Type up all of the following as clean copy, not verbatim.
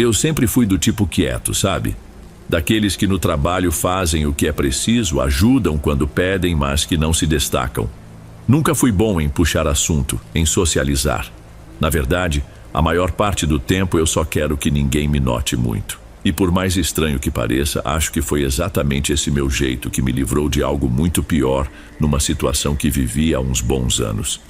Eu sempre fui do tipo quieto, sabe? Daqueles que no trabalho fazem o que é preciso, ajudam quando pedem, mas que não se destacam. Nunca fui bom em puxar assunto, em socializar. Na verdade, a maior parte do tempo eu só quero que ninguém me note muito. E por mais estranho que pareça, acho que foi exatamente esse meu jeito que me livrou de algo muito pior numa situação que vivi há uns bons anos.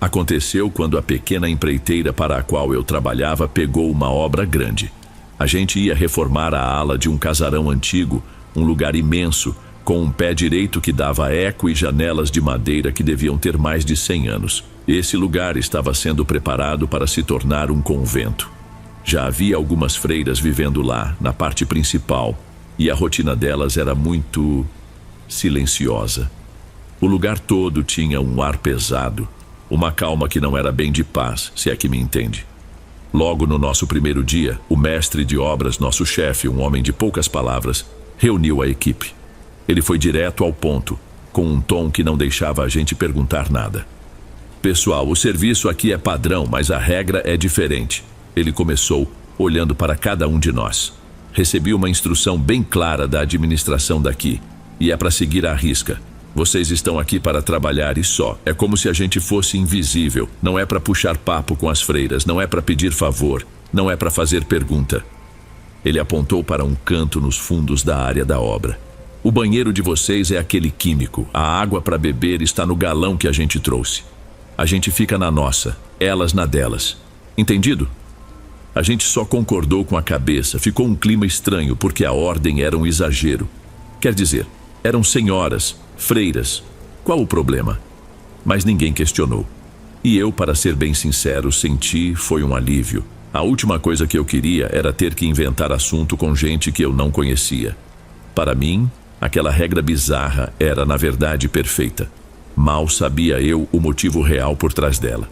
Aconteceu quando a pequena empreiteira para a qual eu trabalhava pegou uma obra grande. A gente ia reformar a ala de um casarão antigo, um lugar imenso, com um pé direito que dava eco e janelas de madeira que deviam ter mais de 100 anos. Esse lugar estava sendo preparado para se tornar um convento. Já havia algumas freiras vivendo lá, na parte principal, e a rotina delas era muito silenciosa. O lugar todo tinha um ar pesado, uma calma que não era bem de paz, se é que me entende. Logo no nosso primeiro dia, o mestre de obras, nosso chefe, um homem de poucas palavras, reuniu a equipe. Ele foi direto ao ponto, com um tom que não deixava a gente perguntar nada. Pessoal, o serviço aqui é padrão, mas a regra é diferente. Ele começou, olhando para cada um de nós. Recebi uma instrução bem clara da administração daqui, e é para seguir à risca. Vocês estão aqui para trabalhar e só. É como se a gente fosse invisível. Não é para puxar papo com as freiras, não é para pedir favor, não é para fazer pergunta. Ele apontou para um canto nos fundos da área da obra. O banheiro de vocês é aquele químico. A água para beber está no galão que a gente trouxe. A gente fica na nossa, elas na delas. Entendido? A gente só concordou com a cabeça. Ficou um clima estranho porque a ordem era um exagero. Quer dizer, eram senhoras, freiras. Qual o problema? Mas ninguém questionou. E eu, para ser bem sincero, senti foi um alívio. A última coisa que eu queria era ter que inventar assunto com gente que eu não conhecia. Para mim, aquela regra bizarra era, na verdade, perfeita. Mal sabia eu o motivo real por trás dela.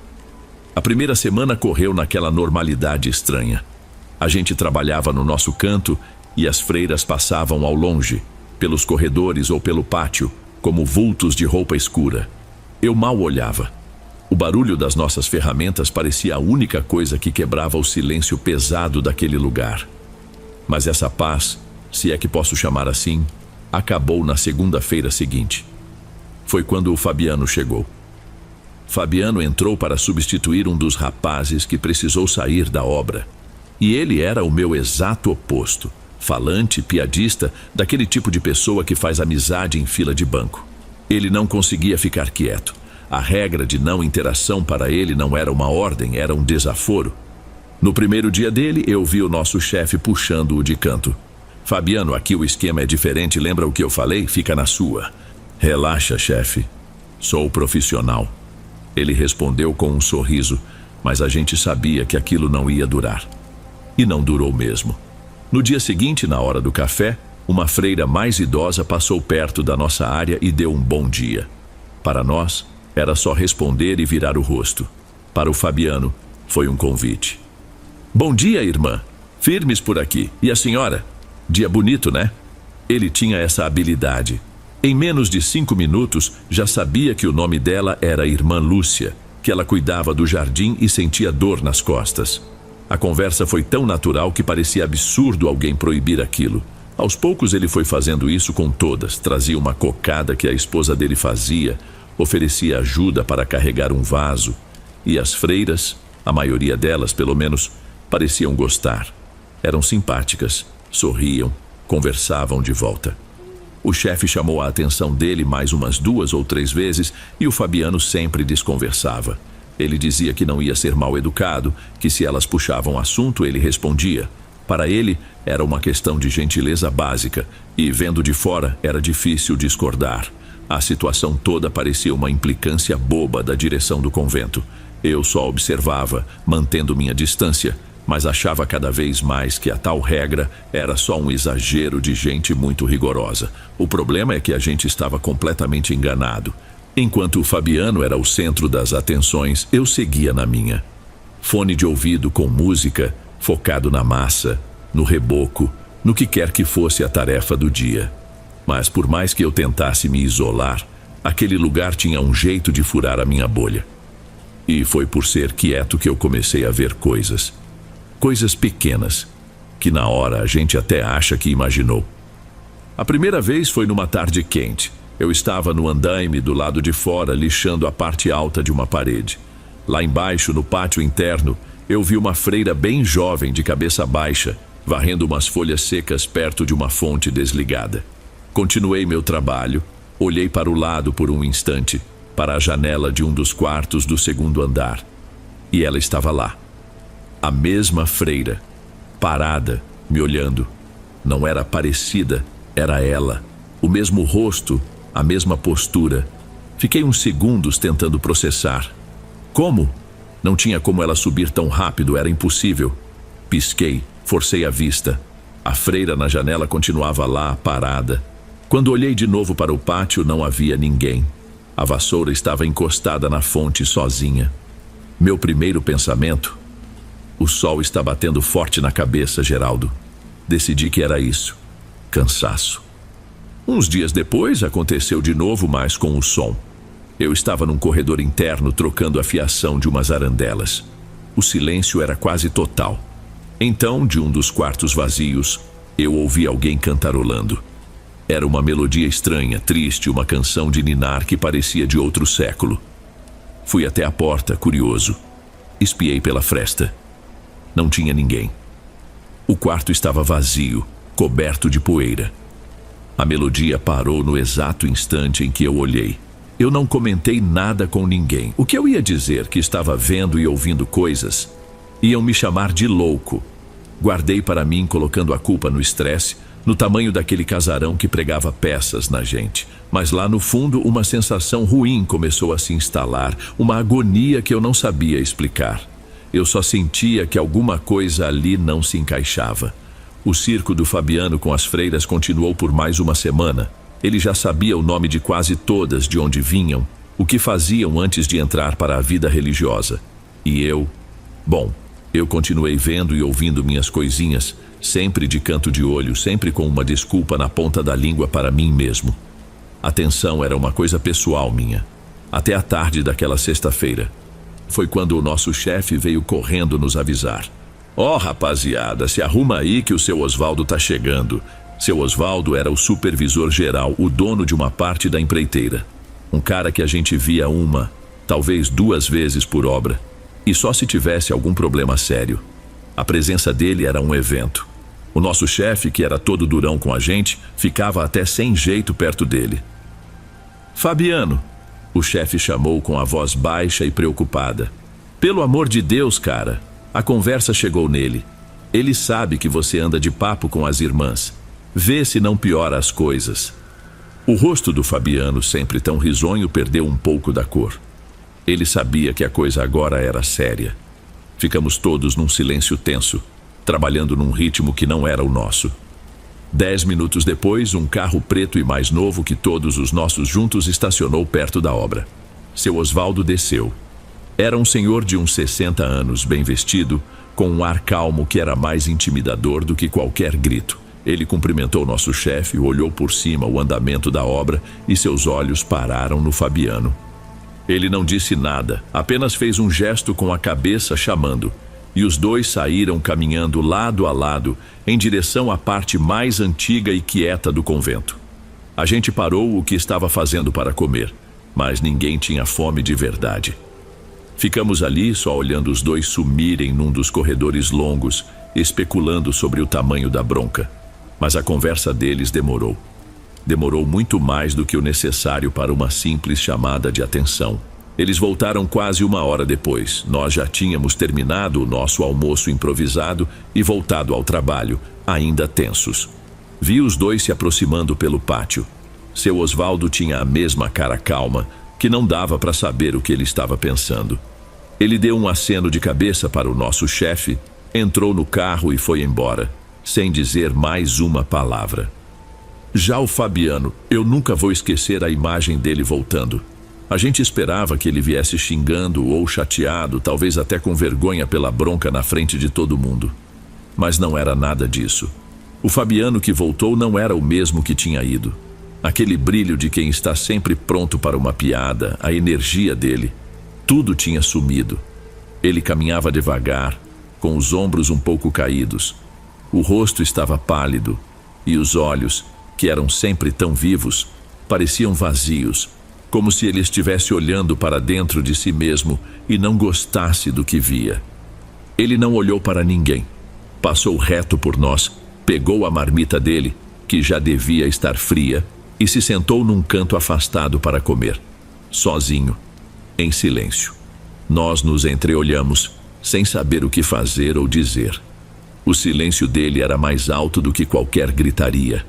A primeira semana correu naquela normalidade estranha. A gente trabalhava no nosso canto e as freiras passavam ao longe, pelos corredores ou pelo pátio, como vultos de roupa escura. Eu mal olhava. O barulho das nossas ferramentas parecia a única coisa que quebrava o silêncio pesado daquele lugar. Mas essa paz, se é que posso chamar assim, acabou na segunda-feira seguinte. Foi quando o Fabiano chegou. Fabiano entrou para substituir um dos rapazes que precisou sair da obra. E ele era o meu exato oposto. Falante, piadista, daquele tipo de pessoa que faz amizade em fila de banco. Ele não conseguia ficar quieto. A regra de não interação para ele não era uma ordem, era um desaforo. No primeiro dia dele, eu vi o nosso chefe puxando-o de canto. Fabiano, aqui o esquema é diferente, lembra o que eu falei? Fica na sua. Relaxa, chefe. Sou profissional. Ele respondeu com um sorriso, mas a gente sabia que aquilo não ia durar. E não durou mesmo. No dia seguinte, na hora do café, uma freira mais idosa passou perto da nossa área e deu um bom dia. Para nós, era só responder e virar o rosto. Para o Fabiano, foi um convite. Bom dia, irmã. Firmes por aqui. E a senhora? Dia bonito, né? Ele tinha essa habilidade. Em menos de 5 minutos, já sabia que o nome dela era Irmã Lúcia, que ela cuidava do jardim e sentia dor nas costas. A conversa foi tão natural que parecia absurdo alguém proibir aquilo. Aos poucos ele foi fazendo isso com todas, trazia uma cocada que a esposa dele fazia, oferecia ajuda para carregar um vaso. E as freiras, a maioria delas pelo menos, pareciam gostar. Eram simpáticas, sorriam, conversavam de volta. O chefe chamou a atenção dele mais umas 2 ou 3 vezes e o Fabiano sempre desconversava. Ele dizia que não ia ser mal educado, que se elas puxavam assunto ele respondia. Para ele era uma questão de gentileza básica e, vendo de fora, era difícil discordar. A situação toda parecia uma implicância boba da direção do convento. Eu só observava, mantendo minha distância, mas achava cada vez mais que a tal regra era só um exagero de gente muito rigorosa. O problema é que a gente estava completamente enganado. Enquanto o Fabiano era o centro das atenções, eu seguia na minha. Fone de ouvido com música, focado na massa, no reboco, no que quer que fosse a tarefa do dia. Mas por mais que eu tentasse me isolar, aquele lugar tinha um jeito de furar a minha bolha. E foi por ser quieto que eu comecei a ver coisas. Coisas pequenas, que na hora a gente até acha que imaginou. A primeira vez foi numa tarde quente. Eu estava no andaime do lado de fora, lixando a parte alta de uma parede. Lá embaixo, no pátio interno, eu vi uma freira bem jovem, de cabeça baixa, varrendo umas folhas secas perto de uma fonte desligada. Continuei meu trabalho, olhei para o lado por um instante, para a janela de um dos quartos do segundo andar. E ela estava lá. A mesma freira, parada, me olhando. Não era parecida, era ela. O mesmo rosto, a mesma postura. Fiquei uns segundos tentando processar. Como? Não tinha como ela subir tão rápido, era impossível. Pisquei, forcei a vista. A freira na janela continuava lá, parada. Quando olhei de novo para o pátio, não havia ninguém. A vassoura estava encostada na fonte sozinha. Meu primeiro pensamento: o sol está batendo forte na cabeça, Geraldo. Decidi que era isso. Cansaço. Uns dias depois, aconteceu de novo, mas com o som. Eu estava num corredor interno trocando a fiação de umas arandelas. O silêncio era quase total. Então, de um dos quartos vazios, eu ouvi alguém cantarolando. Era uma melodia estranha, triste, uma canção de ninar que parecia de outro século. Fui até a porta, curioso. Espiei pela fresta. Não tinha ninguém. O quarto estava vazio, coberto de poeira. A melodia parou no exato instante em que eu olhei. Eu não comentei nada com ninguém. O que eu ia dizer que estava vendo e ouvindo coisas? Iam me chamar de louco. Guardei para mim, colocando a culpa no estresse, no tamanho daquele casarão que pregava peças na gente. Mas lá no fundo, uma sensação ruim começou a se instalar, uma agonia que eu não sabia explicar. Eu só sentia que alguma coisa ali não se encaixava. O circo do Fabiano com as freiras continuou por mais uma semana. Ele já sabia o nome de quase todas, de onde vinham, o que faziam antes de entrar para a vida religiosa. E eu? Bom, eu continuei vendo e ouvindo minhas coisinhas, sempre de canto de olho, sempre com uma desculpa na ponta da língua para mim mesmo. A tensão era uma coisa pessoal minha. Até a tarde daquela sexta-feira. Foi quando o nosso chefe veio correndo nos avisar. Ó, rapaziada, se arruma aí que o seu Osvaldo tá chegando. Seu Osvaldo era o supervisor geral, o dono de uma parte da empreiteira. Um cara que a gente via uma, talvez 2 vezes por obra. E só se tivesse algum problema sério. A presença dele era um evento. O nosso chefe, que era todo durão com a gente, ficava até sem jeito perto dele. Fabiano, o chefe chamou com a voz baixa e preocupada. Pelo amor de Deus, cara, a conversa chegou nele. Ele sabe que você anda de papo com as irmãs. Vê se não piora as coisas. O rosto do Fabiano, sempre tão risonho, perdeu um pouco da cor. Ele sabia que a coisa agora era séria. Ficamos todos num silêncio tenso, trabalhando num ritmo que não era o nosso. 10 minutos depois, um carro preto e mais novo que todos os nossos juntos estacionou perto da obra. Seu Osvaldo desceu. Era um senhor de uns 60 anos, bem vestido, com um ar calmo que era mais intimidador do que qualquer grito. Ele cumprimentou nosso chefe, olhou por cima o andamento da obra e seus olhos pararam no Fabiano. Ele não disse nada, apenas fez um gesto com a cabeça chamando, e os dois saíram caminhando lado a lado em direção à parte mais antiga e quieta do convento. A gente parou o que estava fazendo para comer, mas ninguém tinha fome de verdade. Ficamos ali só olhando os dois sumirem num dos corredores longos, especulando sobre o tamanho da bronca. Mas a conversa deles demorou. Demorou muito mais do que o necessário para uma simples chamada de atenção. Eles voltaram quase 1 hora depois. Nós já tínhamos terminado o nosso almoço improvisado e voltado ao trabalho, ainda tensos. Vi os dois se aproximando pelo pátio. Seu Osvaldo tinha a mesma cara calma, que não dava para saber o que ele estava pensando. Ele deu um aceno de cabeça para o nosso chefe, entrou no carro e foi embora, sem dizer mais uma palavra. Já o Fabiano, eu nunca vou esquecer a imagem dele voltando. A gente esperava que ele viesse xingando ou chateado, talvez até com vergonha pela bronca na frente de todo mundo. Mas não era nada disso. O Fabiano que voltou não era o mesmo que tinha ido. Aquele brilho de quem está sempre pronto para uma piada, a energia dele, tudo tinha sumido. Ele caminhava devagar, com os ombros um pouco caídos. O rosto estava pálido e os olhos, que eram sempre tão vivos, pareciam vazios, como se ele estivesse olhando para dentro de si mesmo e não gostasse do que via. Ele não olhou para ninguém. Passou reto por nós, pegou a marmita dele, que já devia estar fria, e se sentou num canto afastado para comer, sozinho, em silêncio. Nós nos entreolhamos, sem saber o que fazer ou dizer. O silêncio dele era mais alto do que qualquer gritaria.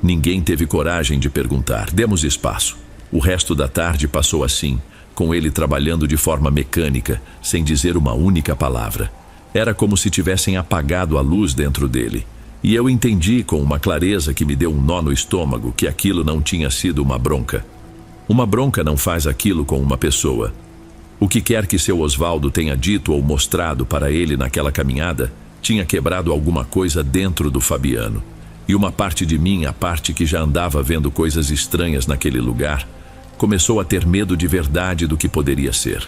Ninguém teve coragem de perguntar. Demos espaço. O resto da tarde passou assim, com ele trabalhando de forma mecânica, sem dizer uma única palavra. Era como se tivessem apagado a luz dentro dele. E eu entendi com uma clareza que me deu um nó no estômago que aquilo não tinha sido uma bronca. Uma bronca não faz aquilo com uma pessoa. O que quer que seu Osvaldo tenha dito ou mostrado para ele naquela caminhada, tinha quebrado alguma coisa dentro do Fabiano. E uma parte de mim, a parte que já andava vendo coisas estranhas naquele lugar, começou a ter medo de verdade do que poderia ser.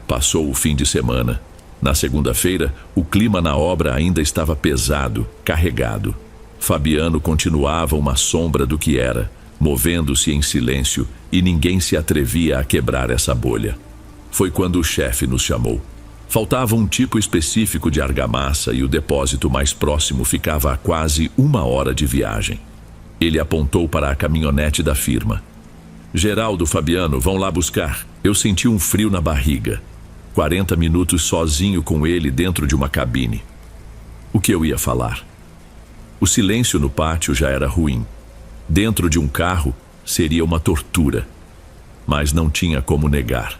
Passou o fim de semana. Na segunda-feira, o clima na obra ainda estava pesado, carregado. Fabiano continuava uma sombra do que era, movendo-se em silêncio, e ninguém se atrevia a quebrar essa bolha. Foi quando o chefe nos chamou. Faltava um tipo específico de argamassa e o depósito mais próximo ficava a quase 1 hora de viagem. Ele apontou para a caminhonete da firma. Geraldo, Fabiano, vão lá buscar. Eu senti um frio na barriga. 40 minutos sozinho com ele dentro de uma cabine. O que eu ia falar? O silêncio no pátio já era ruim. Dentro de um carro seria uma tortura. Mas não tinha como negar.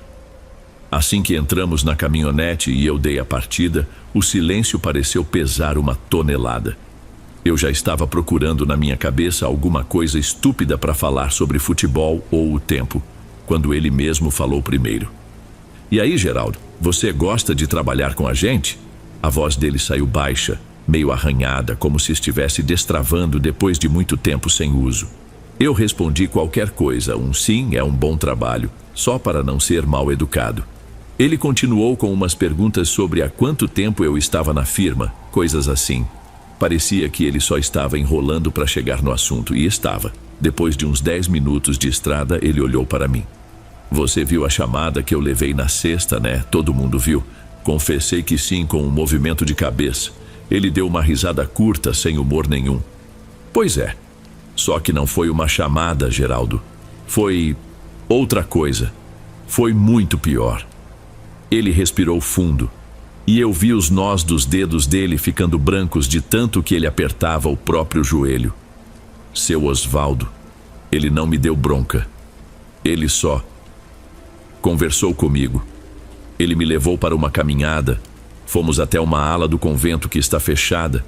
Assim que entramos na caminhonete e eu dei a partida, o silêncio pareceu pesar uma tonelada. Eu já estava procurando na minha cabeça alguma coisa estúpida para falar sobre futebol ou o tempo, quando ele mesmo falou primeiro. E aí, Geraldo, você gosta de trabalhar com a gente? A voz dele saiu baixa, meio arranhada, como se estivesse destravando depois de muito tempo sem uso. Eu respondi qualquer coisa, um sim é um bom trabalho, só para não ser mal educado. Ele continuou com umas perguntas sobre há quanto tempo eu estava na firma, coisas assim. Parecia que ele só estava enrolando para chegar no assunto, e estava. Depois de uns 10 minutos de estrada, ele olhou para mim. Você viu a chamada que eu levei na sexta, né? Todo mundo viu. Confessei que sim, com um movimento de cabeça. Ele deu uma risada curta, sem humor nenhum. Pois é. Só que não foi uma chamada, Geraldo. Foi outra coisa. Foi muito pior. Ele respirou fundo. E eu vi os nós dos dedos dele ficando brancos de tanto que ele apertava o próprio joelho. Seu Osvaldo. Ele não me deu bronca. Ele só conversou comigo. Ele me levou para uma caminhada. Fomos até uma ala do convento que está fechada.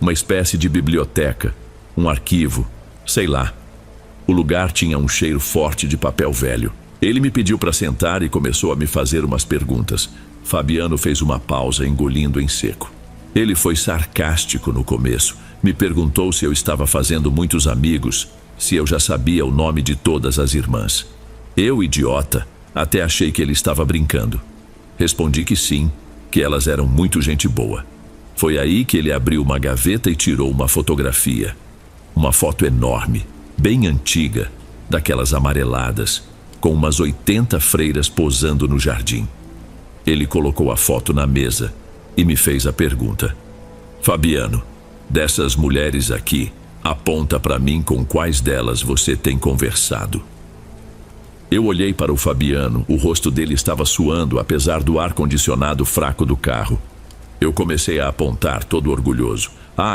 Uma espécie de biblioteca. Um arquivo. Sei lá. O lugar tinha um cheiro forte de papel velho. Ele me pediu para sentar e começou a me fazer umas perguntas. Fabiano fez uma pausa, engolindo em seco. Ele foi sarcástico no começo. Me perguntou se eu estava fazendo muitos amigos, se eu já sabia o nome de todas as irmãs. Eu, idiota, até achei que ele estava brincando. Respondi que sim, que elas eram muito gente boa. Foi aí que ele abriu uma gaveta e tirou uma fotografia. Uma foto enorme, bem antiga, daquelas amareladas, com umas 80 freiras posando no jardim. Ele colocou a foto na mesa e me fez a pergunta. Fabiano, dessas mulheres aqui, aponta para mim com quais delas você tem conversado. Eu olhei para o Fabiano, o rosto dele estava suando apesar do ar-condicionado fraco do carro. Eu comecei a apontar, todo orgulhoso.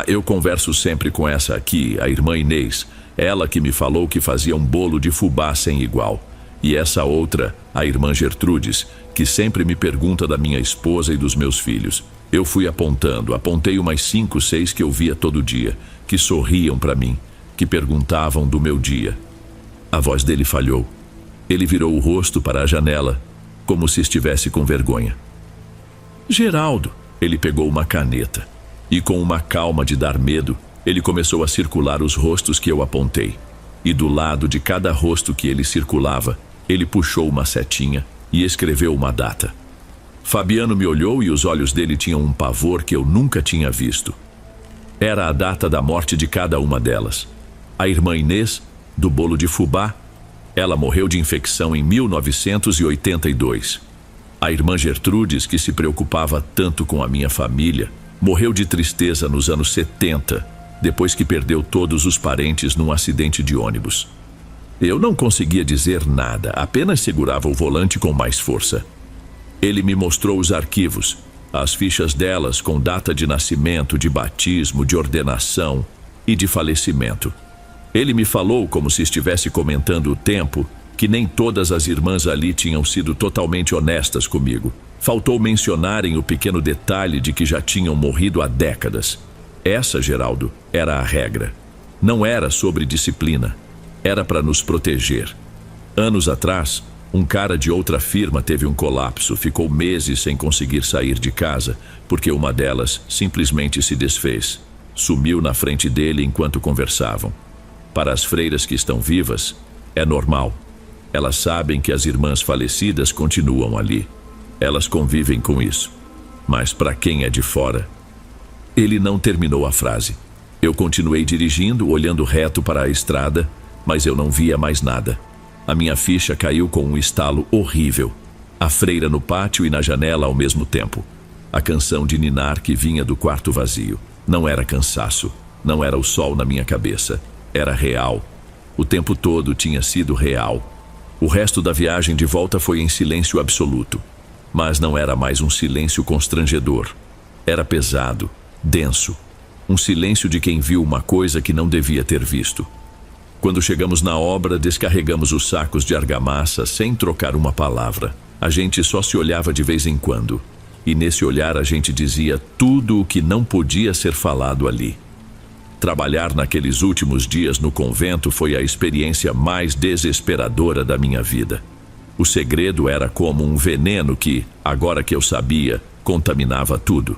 Eu converso sempre com essa aqui, a irmã Inês, ela que me falou que fazia um bolo de fubá sem igual. E essa outra, a irmã Gertrudes, que sempre me pergunta da minha esposa e dos meus filhos. Eu fui apontando, apontei umas 5, 6 que eu via todo dia, que sorriam para mim, que perguntavam do meu dia. A voz dele falhou. Ele virou o rosto para a janela, como se estivesse com vergonha. Geraldo, ele pegou uma caneta, e com uma calma de dar medo, ele começou a circular os rostos que eu apontei. E do lado de cada rosto que ele circulava, ele puxou uma setinha e escreveu uma data. Fabiano me olhou e os olhos dele tinham um pavor que eu nunca tinha visto. Era a data da morte de cada uma delas. A irmã Inês, do bolo de fubá, ela morreu de infecção em 1982. A irmã Gertrudes, que se preocupava tanto com a minha família, morreu de tristeza nos anos 70, depois que perdeu todos os parentes num acidente de ônibus. Eu não conseguia dizer nada, apenas segurava o volante com mais força. Ele me mostrou os arquivos, as fichas delas com data de nascimento, de batismo, de ordenação e de falecimento. Ele me falou, como se estivesse comentando o tempo, que nem todas as irmãs ali tinham sido totalmente honestas comigo. Faltou mencionarem o pequeno detalhe de que já tinham morrido há décadas. Essa, Geraldo, era a regra. Não era sobre disciplina. Era para nos proteger. Anos atrás, um cara de outra firma teve um colapso, ficou meses sem conseguir sair de casa, porque uma delas simplesmente se desfez. Sumiu na frente dele enquanto conversavam. Para as freiras que estão vivas, é normal. Elas sabem que as irmãs falecidas continuam ali. Elas convivem com isso. Mas para quem é de fora... Ele não terminou a frase. Eu continuei dirigindo, olhando reto para a estrada, mas eu não via mais nada. A minha ficha caiu com um estalo horrível. A freira no pátio e na janela ao mesmo tempo. A canção de ninar que vinha do quarto vazio. Não era cansaço. Não era o sol na minha cabeça. Era real. O tempo todo tinha sido real. O resto da viagem de volta foi em silêncio absoluto. Mas não era mais um silêncio constrangedor. Era pesado, denso. Um silêncio de quem viu uma coisa que não devia ter visto. Quando chegamos na obra, descarregamos os sacos de argamassa sem trocar uma palavra. A gente só se olhava de vez em quando. E nesse olhar a gente dizia tudo o que não podia ser falado ali. Trabalhar naqueles últimos dias no convento foi a experiência mais desesperadora da minha vida. O segredo era como um veneno que, agora que eu sabia, contaminava tudo.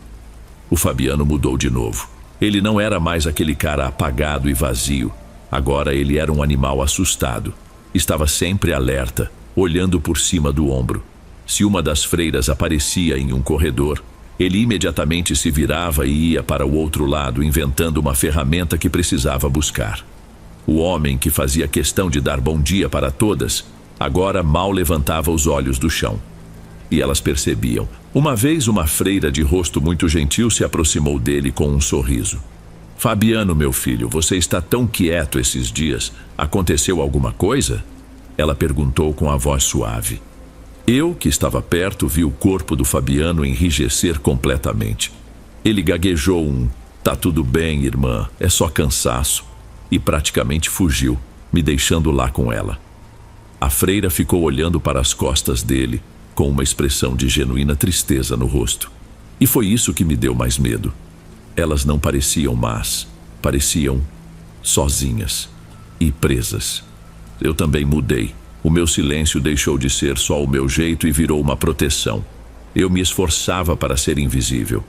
O Fabiano mudou de novo. Ele não era mais aquele cara apagado e vazio. Agora ele era um animal assustado. Estava sempre alerta, olhando por cima do ombro. Se uma das freiras aparecia em um corredor, ele imediatamente se virava e ia para o outro lado, inventando uma ferramenta que precisava buscar. O homem que fazia questão de dar bom dia para todas, agora mal levantava os olhos do chão. E elas percebiam. Uma vez uma freira de rosto muito gentil se aproximou dele com um sorriso. "Fabiano, meu filho, você está tão quieto esses dias. Aconteceu alguma coisa?" Ela perguntou com a voz suave. Eu, que estava perto, vi o corpo do Fabiano enrijecer completamente. Ele gaguejou um "Tá tudo bem, irmã, é só cansaço", e praticamente fugiu, me deixando lá com ela. A freira ficou olhando para as costas dele, com uma expressão de genuína tristeza no rosto. E foi isso que me deu mais medo. Elas não pareciam más, pareciam sozinhas e presas. Eu também mudei. O meu silêncio deixou de ser só o meu jeito e virou uma proteção. Eu me esforçava para ser invisível.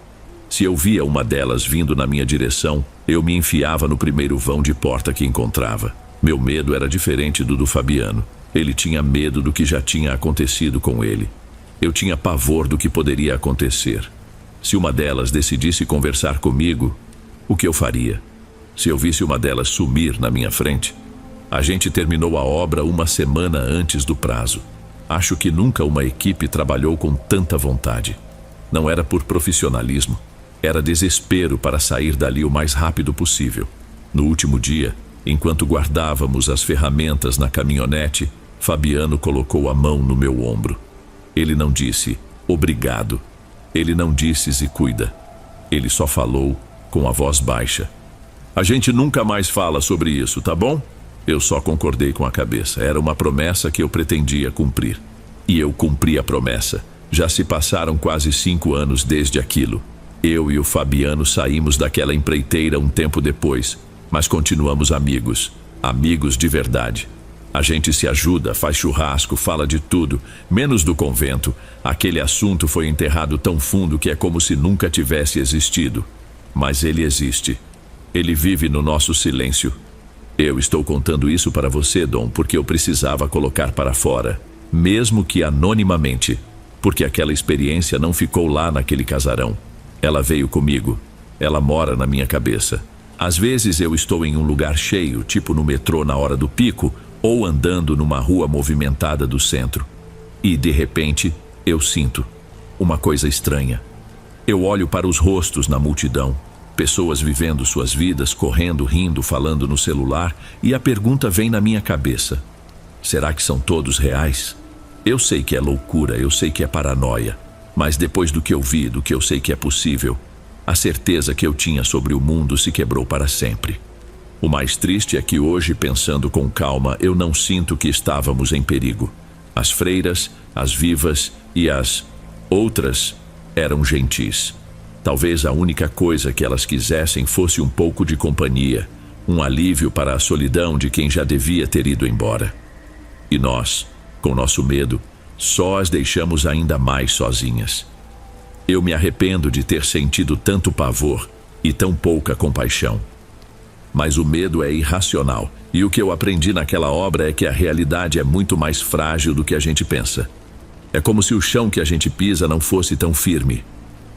Se eu via uma delas vindo na minha direção, eu me enfiava no primeiro vão de porta que encontrava. Meu medo era diferente do Fabiano. Ele tinha medo do que já tinha acontecido com ele. Eu tinha pavor do que poderia acontecer. Se uma delas decidisse conversar comigo, o que eu faria? Se eu visse uma delas sumir na minha frente? A gente terminou a obra uma semana antes do prazo. Acho que nunca uma equipe trabalhou com tanta vontade. Não era por profissionalismo. Era desespero para sair dali o mais rápido possível. No último dia, enquanto guardávamos as ferramentas na caminhonete, Fabiano colocou a mão no meu ombro. Ele não disse obrigado. Ele não disse se cuida. Ele só falou com a voz baixa. "A gente nunca mais fala sobre isso, tá bom?" Eu só concordei com a cabeça. Era uma promessa que eu pretendia cumprir. E eu cumpri a promessa. Já se passaram quase 5 anos desde aquilo. Eu e o Fabiano saímos daquela empreiteira um tempo depois, mas continuamos amigos. Amigos de verdade. A gente se ajuda, faz churrasco, fala de tudo, menos do convento. Aquele assunto foi enterrado tão fundo que é como se nunca tivesse existido. Mas ele existe. Ele vive no nosso silêncio. Eu estou contando isso para você, Dom, porque eu precisava colocar para fora, mesmo que anonimamente, porque aquela experiência não ficou lá naquele casarão. Ela veio comigo. Ela mora na minha cabeça. Às vezes eu estou em um lugar cheio, tipo no metrô na hora do pico, ou andando numa rua movimentada do centro. E, de repente, eu sinto uma coisa estranha. Eu olho para os rostos na multidão, pessoas vivendo suas vidas, correndo, rindo, falando no celular, e a pergunta vem na minha cabeça: será que são todos reais? Eu sei que é loucura, eu sei que é paranoia, mas depois do que eu vi, do que eu sei que é possível, a certeza que eu tinha sobre o mundo se quebrou para sempre. O mais triste é que hoje, pensando com calma, eu não sinto que estávamos em perigo. As freiras, as vivas e as outras eram gentis. Talvez a única coisa que elas quisessem fosse um pouco de companhia, um alívio para a solidão de quem já devia ter ido embora. E nós, com nosso medo, só as deixamos ainda mais sozinhas. Eu me arrependo de ter sentido tanto pavor e tão pouca compaixão. Mas o medo é irracional, e o que eu aprendi naquela obra é que a realidade é muito mais frágil do que a gente pensa. É como se o chão que a gente pisa não fosse tão firme,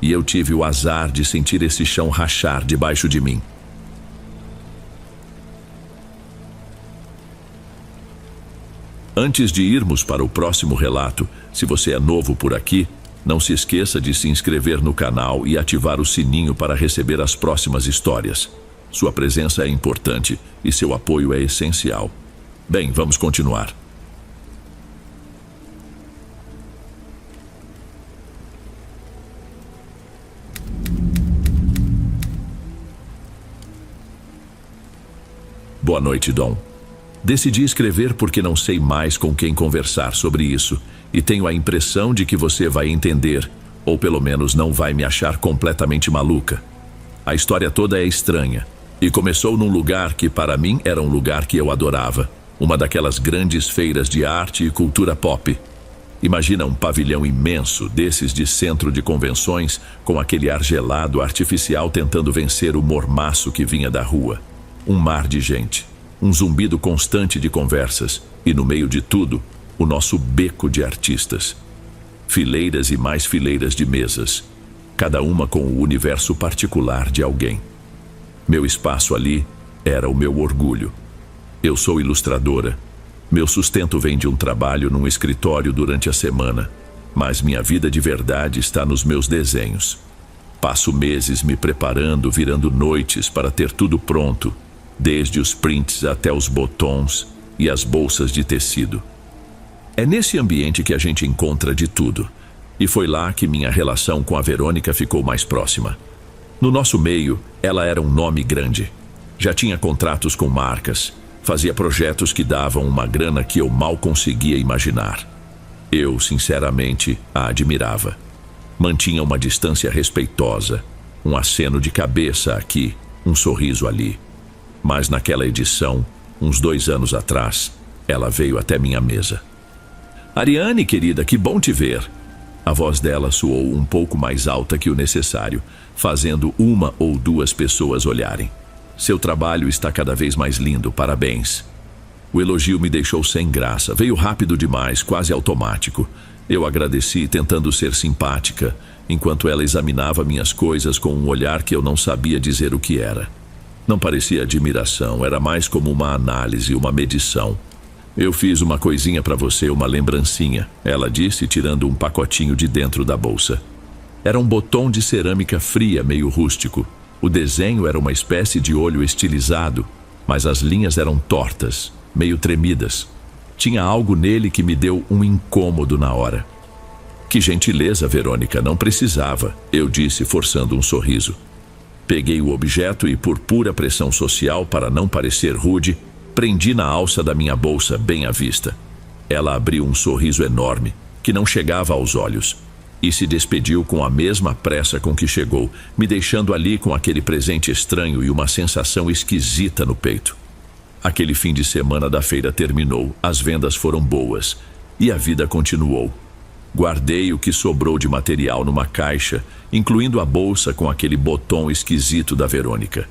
e eu tive o azar de sentir esse chão rachar debaixo de mim. Antes de irmos para o próximo relato, se você é novo por aqui, não se esqueça de se inscrever no canal e ativar o sininho para receber as próximas histórias. Sua presença é importante e seu apoio é essencial. Bem, vamos continuar. Boa noite, Dom. Decidi escrever porque não sei mais com quem conversar sobre isso e tenho a impressão de que você vai entender, ou pelo menos não vai me achar completamente maluca. A história toda é estranha e começou num lugar que para mim era um lugar que eu adorava, uma daquelas grandes feiras de arte e cultura pop. Imagina um pavilhão imenso desses de centro de convenções com aquele ar gelado artificial tentando vencer o mormaço que vinha da rua. Um mar de gente, um zumbido constante de conversas e, no meio de tudo, o nosso beco de artistas. Fileiras e mais fileiras de mesas, cada uma com o universo particular de alguém. Meu espaço ali era o meu orgulho. Eu sou ilustradora. Meu sustento vem de um trabalho num escritório durante a semana, mas minha vida de verdade está nos meus desenhos. Passo meses me preparando, virando noites para ter tudo pronto, desde os prints até os botões e as bolsas de tecido. É nesse ambiente que a gente encontra de tudo, e foi lá que minha relação com a Verônica ficou mais próxima. No nosso meio, ela era um nome grande. Já tinha contratos com marcas, fazia projetos que davam uma grana que eu mal conseguia imaginar. Eu, sinceramente, a admirava. Mantinha uma distância respeitosa, um aceno de cabeça aqui, um sorriso ali. Mas naquela edição, uns 2 anos atrás, ela veio até minha mesa. Ariane, querida, que bom te ver. A voz dela soou um pouco mais alta que o necessário, fazendo 1 ou 2 pessoas olharem. Seu trabalho está cada vez mais lindo, parabéns. O elogio me deixou sem graça, veio rápido demais, quase automático. Eu agradeci, tentando ser simpática, enquanto ela examinava minhas coisas com um olhar que eu não sabia dizer o que era. Não parecia admiração, era mais como uma análise, uma medição. Eu fiz uma coisinha para você, uma lembrancinha, ela disse, tirando um pacotinho de dentro da bolsa. Era um botom de cerâmica fria, meio rústico. O desenho era uma espécie de olho estilizado, mas as linhas eram tortas, meio tremidas. Tinha algo nele que me deu um incômodo na hora. Que gentileza, Verônica, não precisava, eu disse, forçando um sorriso. Peguei o objeto e, por pura pressão social, para não parecer rude, prendi na alça da minha bolsa bem à vista. Ela abriu um sorriso enorme, que não chegava aos olhos, e se despediu com a mesma pressa com que chegou, me deixando ali com aquele presente estranho e uma sensação esquisita no peito. Aquele fim de semana da feira terminou, as vendas foram boas, e a vida continuou. Guardei o que sobrou de material numa caixa, incluindo a bolsa com aquele botão esquisito da Verônica.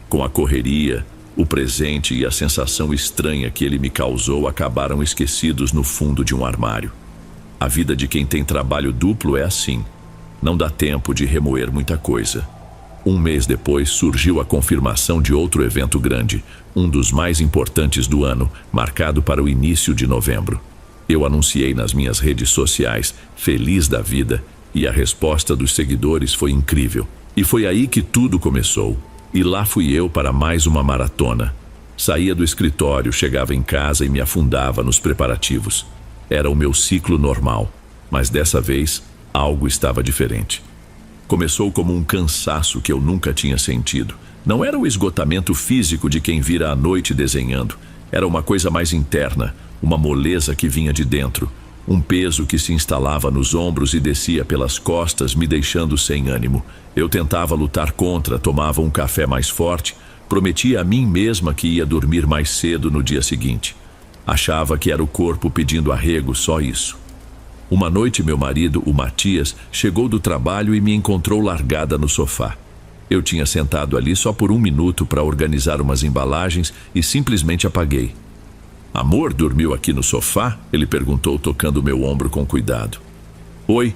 Com a correria, o presente e a sensação estranha que ele me causou acabaram esquecidos no fundo de um armário. A vida de quem tem trabalho duplo é assim. Não dá tempo de remoer muita coisa. Um mês depois, surgiu a confirmação de outro evento grande, um dos mais importantes do ano, marcado para o início de novembro. Eu anunciei nas minhas redes sociais, feliz da vida, e a resposta dos seguidores foi incrível. E foi aí que tudo começou. E lá fui eu para mais uma maratona. Saía do escritório, chegava em casa e me afundava nos preparativos. Era o meu ciclo normal, mas dessa vez, algo estava diferente. Começou como um cansaço que eu nunca tinha sentido. Não era o esgotamento físico de quem vira à noite desenhando. Era uma coisa mais interna, uma moleza que vinha de dentro. Um peso que se instalava nos ombros e descia pelas costas, me deixando sem ânimo. Eu tentava lutar contra, tomava um café mais forte, prometia a mim mesma que ia dormir mais cedo no dia seguinte. Achava que era o corpo pedindo arrego, só isso. Uma noite, meu marido, o Matias, chegou do trabalho e me encontrou largada no sofá. Eu tinha sentado ali só por 1 minuto para organizar umas embalagens e simplesmente apaguei. Amor, dormiu aqui no sofá? Ele perguntou, tocando meu ombro com cuidado. Oi,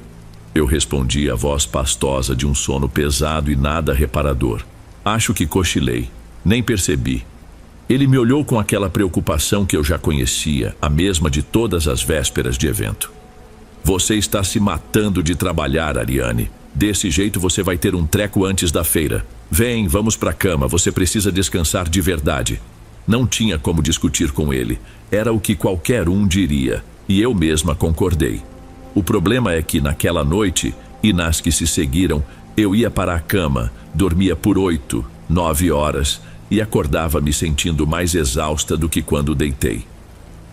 eu respondi, a voz pastosa de um sono pesado e nada reparador. Acho que cochilei, nem percebi. Ele me olhou com aquela preocupação que eu já conhecia, a mesma de todas as vésperas de evento. Você está se matando de trabalhar, Ariane. Desse jeito você vai ter um treco antes da feira. Vem, vamos pra cama, você precisa descansar de verdade. Não tinha como discutir com ele. Era o que qualquer um diria, e eu mesma concordei. O problema é que naquela noite, e nas que se seguiram, eu ia para a cama, dormia por 8, 9 horas, e acordava me sentindo mais exausta do que quando deitei.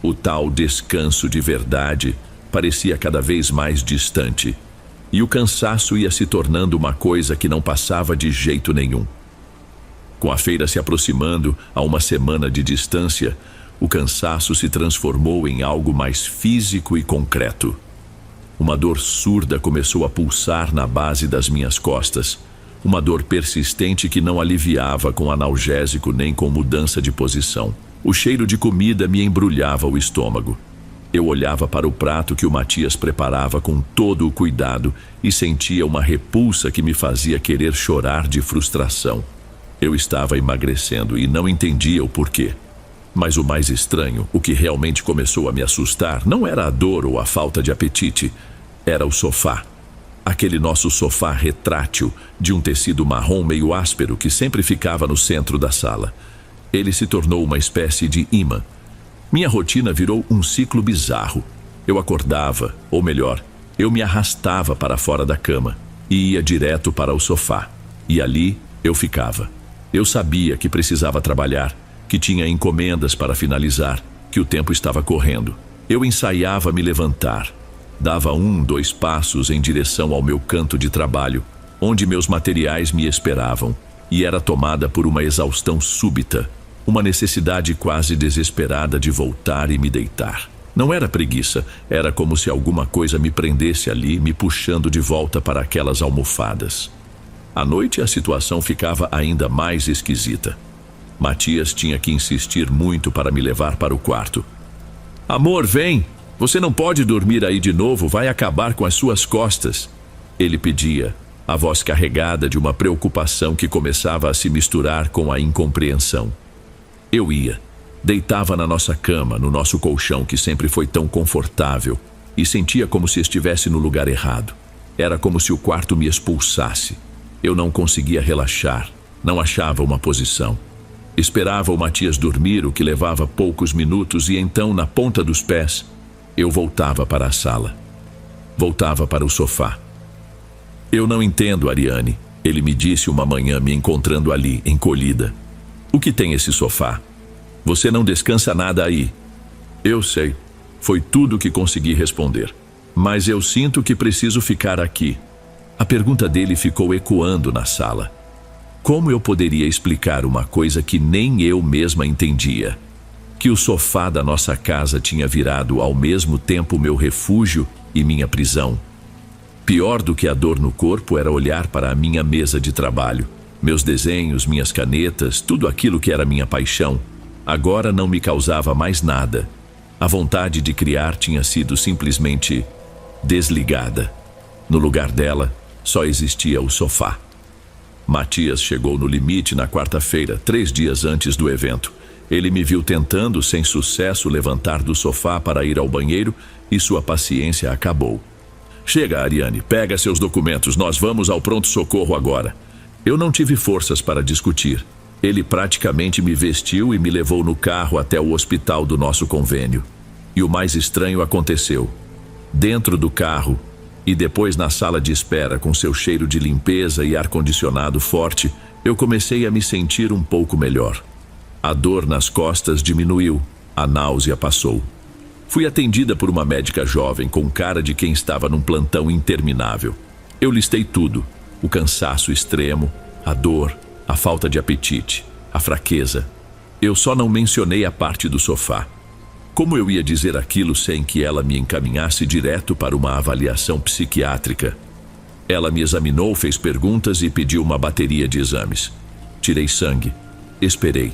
O tal descanso de verdade parecia cada vez mais distante, e o cansaço ia se tornando uma coisa que não passava de jeito nenhum. Com a feira se aproximando a 1 semana de distância, o cansaço se transformou em algo mais físico e concreto. Uma dor surda começou a pulsar na base das minhas costas, uma dor persistente que não aliviava com analgésico nem com mudança de posição. O cheiro de comida me embrulhava o estômago. Eu olhava para o prato que o Matias preparava com todo o cuidado e sentia uma repulsa que me fazia querer chorar de frustração. Eu estava emagrecendo e não entendia o porquê. Mas o mais estranho, o que realmente começou a me assustar, não era a dor ou a falta de apetite, era o sofá. Aquele nosso sofá retrátil, de um tecido marrom meio áspero que sempre ficava no centro da sala. Ele se tornou uma espécie de imã. Minha rotina virou um ciclo bizarro. Eu acordava, ou melhor, eu me arrastava para fora da cama e ia direto para o sofá. E ali eu ficava. Eu sabia que precisava trabalhar, que tinha encomendas para finalizar, que o tempo estava correndo. Eu ensaiava me levantar. Dava 1, 2 passos em direção ao meu canto de trabalho, onde meus materiais me esperavam, e era tomada por uma exaustão súbita, uma necessidade quase desesperada de voltar e me deitar. Não era preguiça, era como se alguma coisa me prendesse ali, me puxando de volta para aquelas almofadas. À noite a situação ficava ainda mais esquisita. Matias tinha que insistir muito para me levar para o quarto. Amor, vem! Você não pode dormir aí de novo, vai acabar com as suas costas. Ele pedia, a voz carregada de uma preocupação que começava a se misturar com a incompreensão. Eu ia, deitava na nossa cama, no nosso colchão que sempre foi tão confortável, e sentia como se estivesse no lugar errado. Era como se o quarto me expulsasse. Eu não conseguia relaxar, não achava uma posição. Esperava o Matias dormir, o que levava poucos minutos, e então, na ponta dos pés, eu voltava para a sala. Voltava para o sofá. Eu não entendo, Ariane, ele me disse uma manhã me encontrando ali, encolhida. O que tem esse sofá? Você não descansa nada aí. Eu sei. Foi tudo o que consegui responder. Mas eu sinto que preciso ficar aqui. A pergunta dele ficou ecoando na sala. Como eu poderia explicar uma coisa que nem eu mesma entendia? Que o sofá da nossa casa tinha virado ao mesmo tempo meu refúgio e minha prisão. Pior do que a dor no corpo era olhar para a minha mesa de trabalho. Meus desenhos, minhas canetas, tudo aquilo que era minha paixão, agora não me causava mais nada. A vontade de criar tinha sido simplesmente desligada. No lugar dela, só existia o sofá. Matias chegou no limite na quarta-feira, 3 dias antes do evento. Ele me viu tentando, sem sucesso, levantar do sofá para ir ao banheiro e sua paciência acabou. Chega, Ariane, pega seus documentos, nós vamos ao pronto-socorro agora. Eu não tive forças para discutir. Ele praticamente me vestiu e me levou no carro até o hospital do nosso convênio. E o mais estranho aconteceu. Dentro do carro e depois na sala de espera com seu cheiro de limpeza e ar-condicionado forte, eu comecei a me sentir um pouco melhor. A dor nas costas diminuiu, a náusea passou. Fui atendida por uma médica jovem com cara de quem estava num plantão interminável. Eu listei tudo: o cansaço extremo, a dor, a falta de apetite, a fraqueza. Eu só não mencionei a parte do sofá. Como eu ia dizer aquilo sem que ela me encaminhasse direto para uma avaliação psiquiátrica? Ela me examinou, fez perguntas e pediu uma bateria de exames. Tirei sangue, esperei.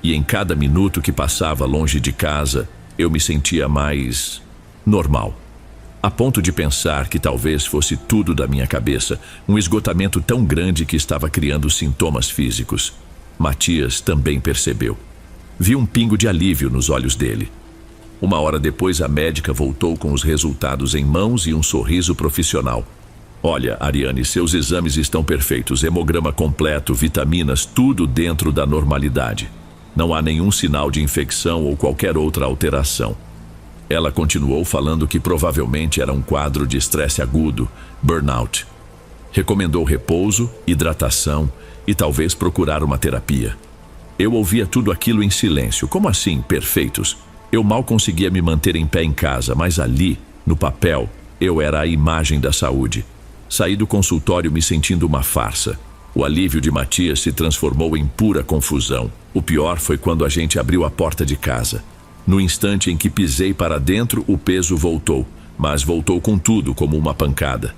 E em cada minuto que passava longe de casa, eu me sentia mais normal. A ponto de pensar que talvez fosse tudo da minha cabeça, um esgotamento tão grande que estava criando sintomas físicos. Matias também percebeu. Vi um pingo de alívio nos olhos dele. 1 hora depois, a médica voltou com os resultados em mãos e um sorriso profissional. Olha, Ariane, seus exames estão perfeitos, hemograma completo, vitaminas, tudo dentro da normalidade. Não há nenhum sinal de infecção ou qualquer outra alteração. Ela continuou falando que provavelmente era um quadro de estresse agudo, burnout. Recomendou repouso, hidratação e talvez procurar uma terapia. Eu ouvia tudo aquilo em silêncio. Como assim, perfeitos? Eu mal conseguia me manter em pé em casa, mas ali, no papel, eu era a imagem da saúde. Saí do consultório me sentindo uma farsa. O alívio de Matias se transformou em pura confusão. O pior foi quando a gente abriu a porta de casa. No instante em que pisei para dentro, o peso voltou, mas voltou com tudo, como uma pancada.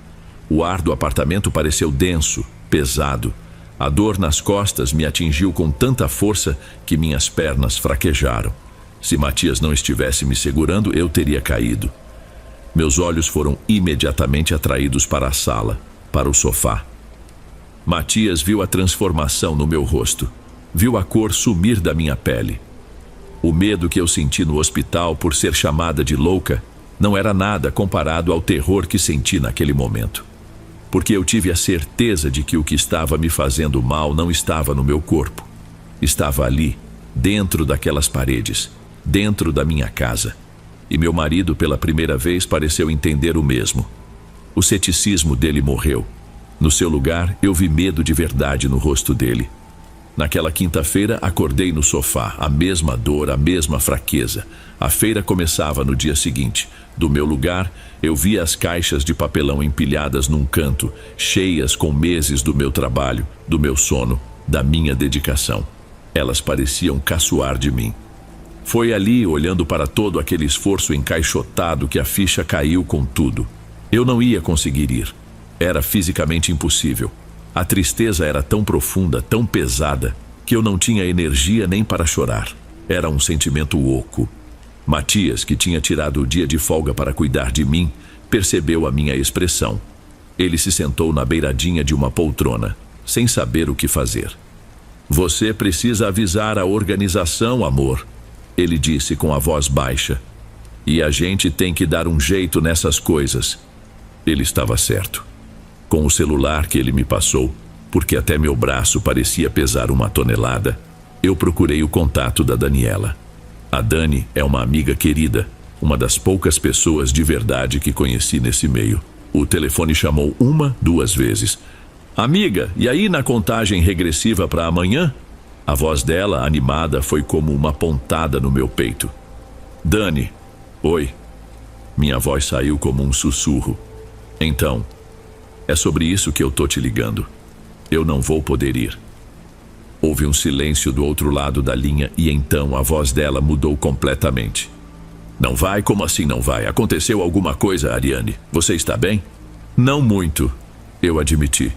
O ar do apartamento pareceu denso, pesado. A dor nas costas me atingiu com tanta força que minhas pernas fraquejaram. Se Matias não estivesse me segurando, eu teria caído. Meus olhos foram imediatamente atraídos para a sala, para o sofá. Matias viu a transformação no meu rosto. Viu a cor sumir da minha pele. O medo que eu senti no hospital por ser chamada de louca não era nada comparado ao terror que senti naquele momento. Porque eu tive a certeza de que o que estava me fazendo mal não estava no meu corpo. Estava ali, dentro daquelas paredes, dentro da minha casa. E meu marido, pela primeira vez, pareceu entender o mesmo. O ceticismo dele morreu. No seu lugar, eu vi medo de verdade no rosto dele. Naquela quinta-feira, acordei no sofá, a mesma dor, a mesma fraqueza. A feira começava no dia seguinte. Do meu lugar, eu via as caixas de papelão empilhadas num canto, cheias com meses do meu trabalho, do meu sono, da minha dedicação. Elas pareciam caçoar de mim. Foi ali, olhando para todo aquele esforço encaixotado, que a ficha caiu com tudo. Eu não ia conseguir ir. Era fisicamente impossível. A tristeza era tão profunda, tão pesada, que eu não tinha energia nem para chorar. Era um sentimento oco. Matias, que tinha tirado o dia de folga para cuidar de mim, percebeu a minha expressão. Ele se sentou na beiradinha de uma poltrona, sem saber o que fazer. Você precisa avisar a organização, amor, ele disse com a voz baixa. E a gente tem que dar um jeito nessas coisas. Ele estava certo. Com o celular que ele me passou, porque até meu braço parecia pesar 1 tonelada, eu procurei o contato da Daniela. A Dani é uma amiga querida, uma das poucas pessoas de verdade que conheci nesse meio. O telefone chamou 1, 2 vezes. Amiga, e aí na contagem regressiva para amanhã? A voz dela, animada, foi como uma pontada no meu peito. Dani, oi. Minha voz saiu como um sussurro. Então, é sobre isso que eu tô te ligando. Eu não vou poder ir. Houve um silêncio do outro lado da linha e então a voz dela mudou completamente. Não vai? Como assim não vai? Aconteceu alguma coisa, Ariane? Você está bem? Não muito, eu admiti.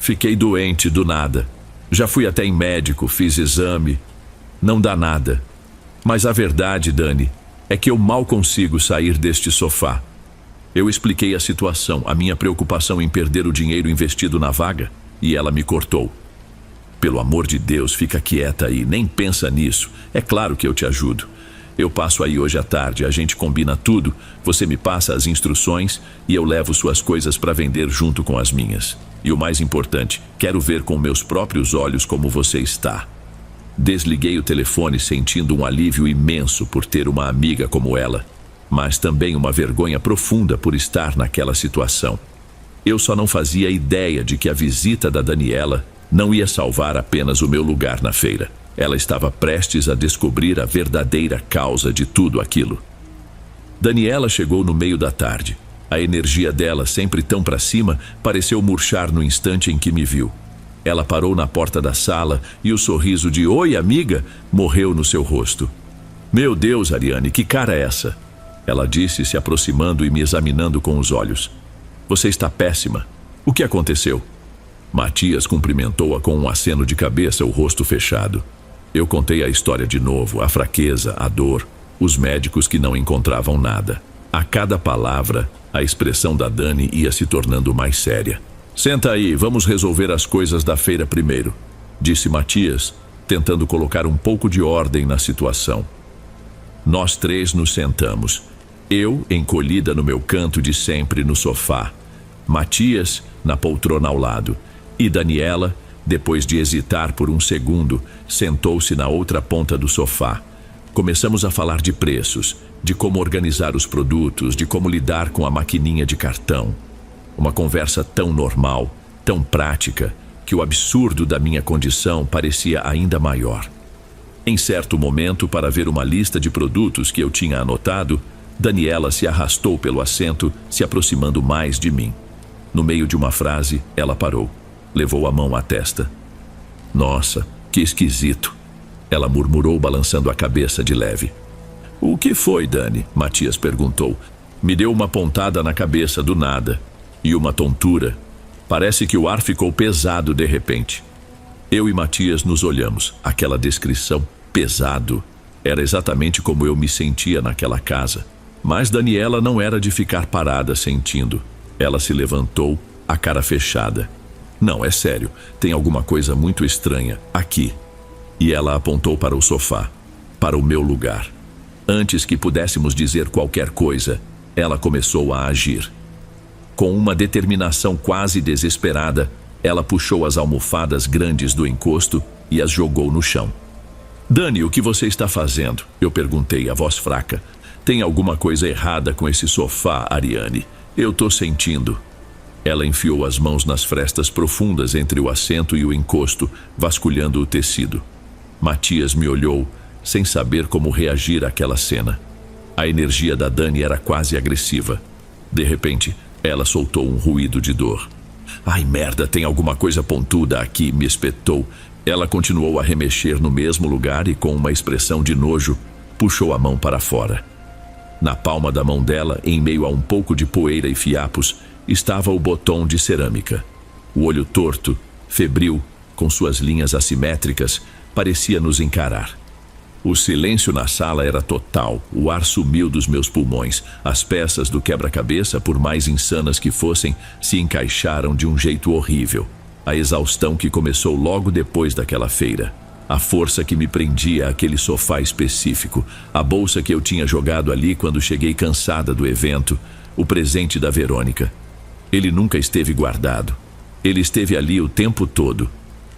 Fiquei doente do nada. Já fui até em médico, fiz exame. Não dá nada. Mas a verdade, Dani, é que eu mal consigo sair deste sofá. Eu expliquei a situação, a minha preocupação em perder o dinheiro investido na vaga, e ela me cortou. Pelo amor de Deus, fica quieta aí, nem pensa nisso. É claro que eu te ajudo. Eu passo aí hoje à tarde, a gente combina tudo, você me passa as instruções e eu levo suas coisas para vender junto com as minhas. E o mais importante, quero ver com meus próprios olhos como você está. Desliguei o telefone sentindo um alívio imenso por ter uma amiga como ela, mas também uma vergonha profunda por estar naquela situação. Eu só não fazia ideia de que a visita da Daniela não ia salvar apenas o meu lugar na feira. Ela estava prestes a descobrir a verdadeira causa de tudo aquilo. Daniela chegou no meio da tarde. A energia dela, sempre tão para cima, pareceu murchar no instante em que me viu. Ela parou na porta da sala e o sorriso de "Oi, amiga" morreu no seu rosto. "Meu Deus, Ariane, que cara é essa?" Ela disse, se aproximando e me examinando com os olhos. "Você está péssima. O que aconteceu?" Matias cumprimentou-a com um aceno de cabeça, o rosto fechado. Eu contei a história de novo, a fraqueza, a dor, os médicos que não encontravam nada. A cada palavra, a expressão da Dani ia se tornando mais séria. "Senta aí, vamos resolver as coisas da feira primeiro", disse Matias, tentando colocar um pouco de ordem na situação. Nós três nos sentamos. Eu, encolhida no meu canto de sempre no sofá. Matias, na poltrona ao lado. E Daniela, depois de hesitar por um segundo, sentou-se na outra ponta do sofá. Começamos a falar de preços, de como organizar os produtos, de como lidar com a maquininha de cartão. Uma conversa tão normal, tão prática, que o absurdo da minha condição parecia ainda maior. Em certo momento, para ver uma lista de produtos que eu tinha anotado, Daniela se arrastou pelo assento, se aproximando mais de mim. No meio de uma frase, ela parou. Levou a mão à testa. "Nossa, que esquisito", ela murmurou, balançando a cabeça de leve. "O que foi, Dani?" Matias perguntou. Me deu uma pontada na cabeça do nada. E uma tontura. Parece que o ar ficou pesado de repente. Eu e Matias nos olhamos. Aquela descrição, pesado, era exatamente como eu me sentia naquela casa. Mas Daniela não era de ficar parada sentindo. Ela se levantou, a cara fechada. "Não, é sério, tem alguma coisa muito estranha aqui." E ela apontou para o sofá, para o meu lugar. Antes que pudéssemos dizer qualquer coisa, ela começou a agir. Com uma determinação quase desesperada, ela puxou as almofadas grandes do encosto e as jogou no chão. "Dani, o que você está fazendo?" Eu perguntei, a voz fraca. "Tem alguma coisa errada com esse sofá, Ariane. Eu tô sentindo." Ela enfiou as mãos nas frestas profundas entre o assento e o encosto, vasculhando o tecido. Matias me olhou, sem saber como reagir àquela cena. A energia da Dani era quase agressiva. De repente, ela soltou um ruído de dor. "Ai, merda, tem alguma coisa pontuda aqui", me espetou. Ela continuou a remexer no mesmo lugar e, com uma expressão de nojo, puxou a mão para fora. Na palma da mão dela, em meio a um pouco de poeira e fiapos, estava o botão de cerâmica. O olho torto, febril, com suas linhas assimétricas, parecia nos encarar. O silêncio na sala era total, o ar sumiu dos meus pulmões. As peças do quebra-cabeça, por mais insanas que fossem, se encaixaram de um jeito horrível. A exaustão que começou logo depois daquela feira. A força que me prendia àquele sofá específico. A bolsa que eu tinha jogado ali quando cheguei cansada do evento. O presente da Verônica. Ele nunca esteve guardado. Ele esteve ali o tempo todo.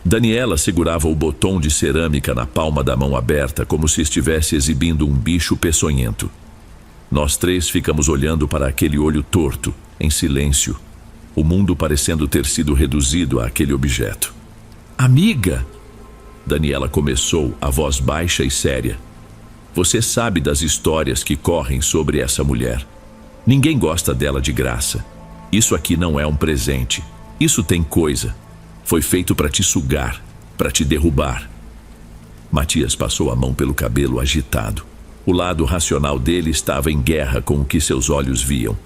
Daniela segurava o botão de cerâmica na palma da mão aberta, como se estivesse exibindo um bicho peçonhento. Nós três ficamos olhando para aquele olho torto, em silêncio. O mundo parecendo ter sido reduzido àquele objeto. "Amiga!" Daniela começou, a voz baixa e séria. "Você sabe das histórias que correm sobre essa mulher. Ninguém gosta dela de graça. Isso aqui não é um presente. Isso tem coisa. Foi feito para te sugar, para te derrubar." Matias passou a mão pelo cabelo agitado. O lado racional dele estava em guerra com o que seus olhos viam.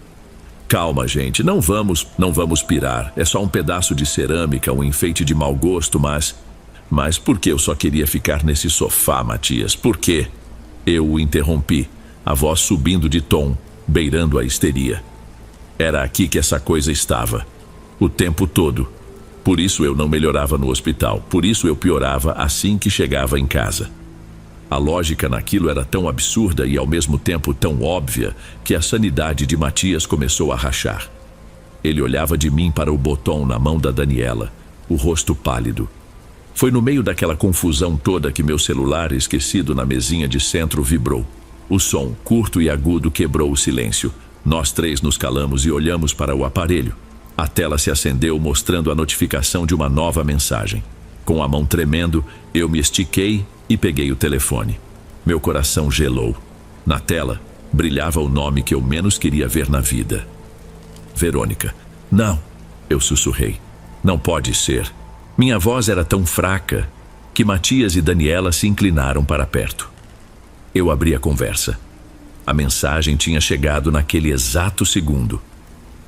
"Calma, gente, não vamos pirar. É só um pedaço de cerâmica, um enfeite de mau gosto, mas por que eu só queria ficar nesse sofá, Matias? Por quê?" Eu o interrompi, a voz subindo de tom, beirando a histeria. Era aqui que essa coisa estava. O tempo todo. Por isso eu não melhorava no hospital. Por isso eu piorava assim que chegava em casa. A lógica naquilo era tão absurda e ao mesmo tempo tão óbvia que a sanidade de Matias começou a rachar. Ele olhava de mim para o botão na mão da Daniela, o rosto pálido. Foi no meio daquela confusão toda que meu celular, esquecido na mesinha de centro, vibrou. O som, curto e agudo, quebrou o silêncio. Nós três nos calamos e olhamos para o aparelho. A tela se acendeu mostrando a notificação de uma nova mensagem. Com a mão tremendo, eu me estiquei e peguei o telefone. Meu coração gelou. Na tela, brilhava o nome que eu menos queria ver na vida. Verônica. Não, eu sussurrei. Não pode ser. Minha voz era tão fraca que Matias e Daniela se inclinaram para perto. Eu abri a conversa. A mensagem tinha chegado naquele exato segundo.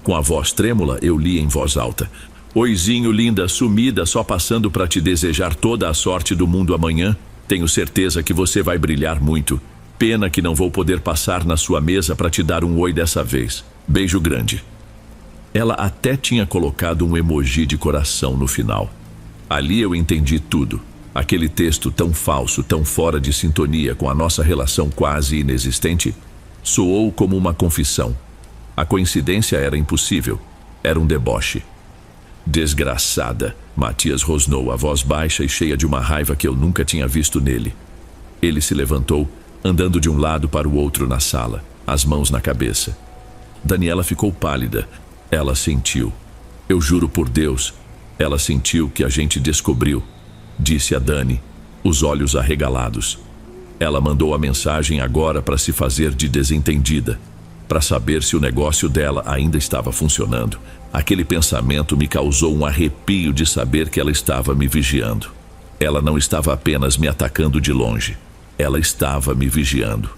Com a voz trêmula, eu li em voz alta. Oizinho, linda, sumida, só passando para te desejar toda a sorte do mundo amanhã. Tenho certeza que você vai brilhar muito. Pena que não vou poder passar na sua mesa para te dar um oi dessa vez. Beijo grande. Ela até tinha colocado um emoji de coração no final. Ali eu entendi tudo. Aquele texto tão falso, tão fora de sintonia com a nossa relação quase inexistente, soou como uma confissão. A coincidência era impossível. Era um deboche. Desgraçada, Matias rosnou, a voz baixa e cheia de uma raiva que eu nunca tinha visto nele. Ele se levantou, andando de um lado para o outro na sala, as mãos na cabeça. Daniela ficou pálida. Ela sentiu. Eu juro por Deus, ela sentiu que a gente descobriu, disse a Dani, os olhos arregalados. Ela mandou a mensagem agora para se fazer de desentendida, para saber se o negócio dela ainda estava funcionando. Aquele pensamento me causou um arrepio de saber que ela estava me vigiando. Ela não estava apenas me atacando de longe, ela estava me vigiando.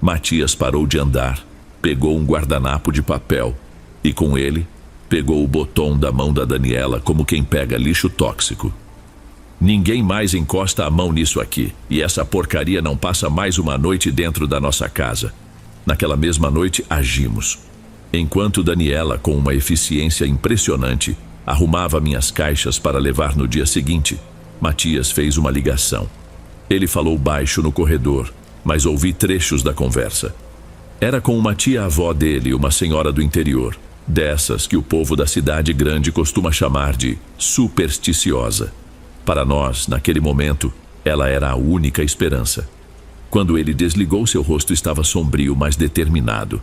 Matias parou de andar, pegou um guardanapo de papel e com ele pegou o botão da mão da Daniela como quem pega lixo tóxico. Ninguém mais encosta a mão nisso aqui, e essa porcaria não passa mais uma noite dentro da nossa casa. Naquela mesma noite agimos. Enquanto Daniela, com uma eficiência impressionante, arrumava minhas caixas para levar no dia seguinte, Matias fez uma ligação. Ele falou baixo no corredor, mas ouvi trechos da conversa. Era com uma tia-avó dele, uma senhora do interior, dessas que o povo da cidade grande costuma chamar de supersticiosa. Para nós, naquele momento, ela era a única esperança. Quando ele desligou, seu rosto estava sombrio, mas determinado.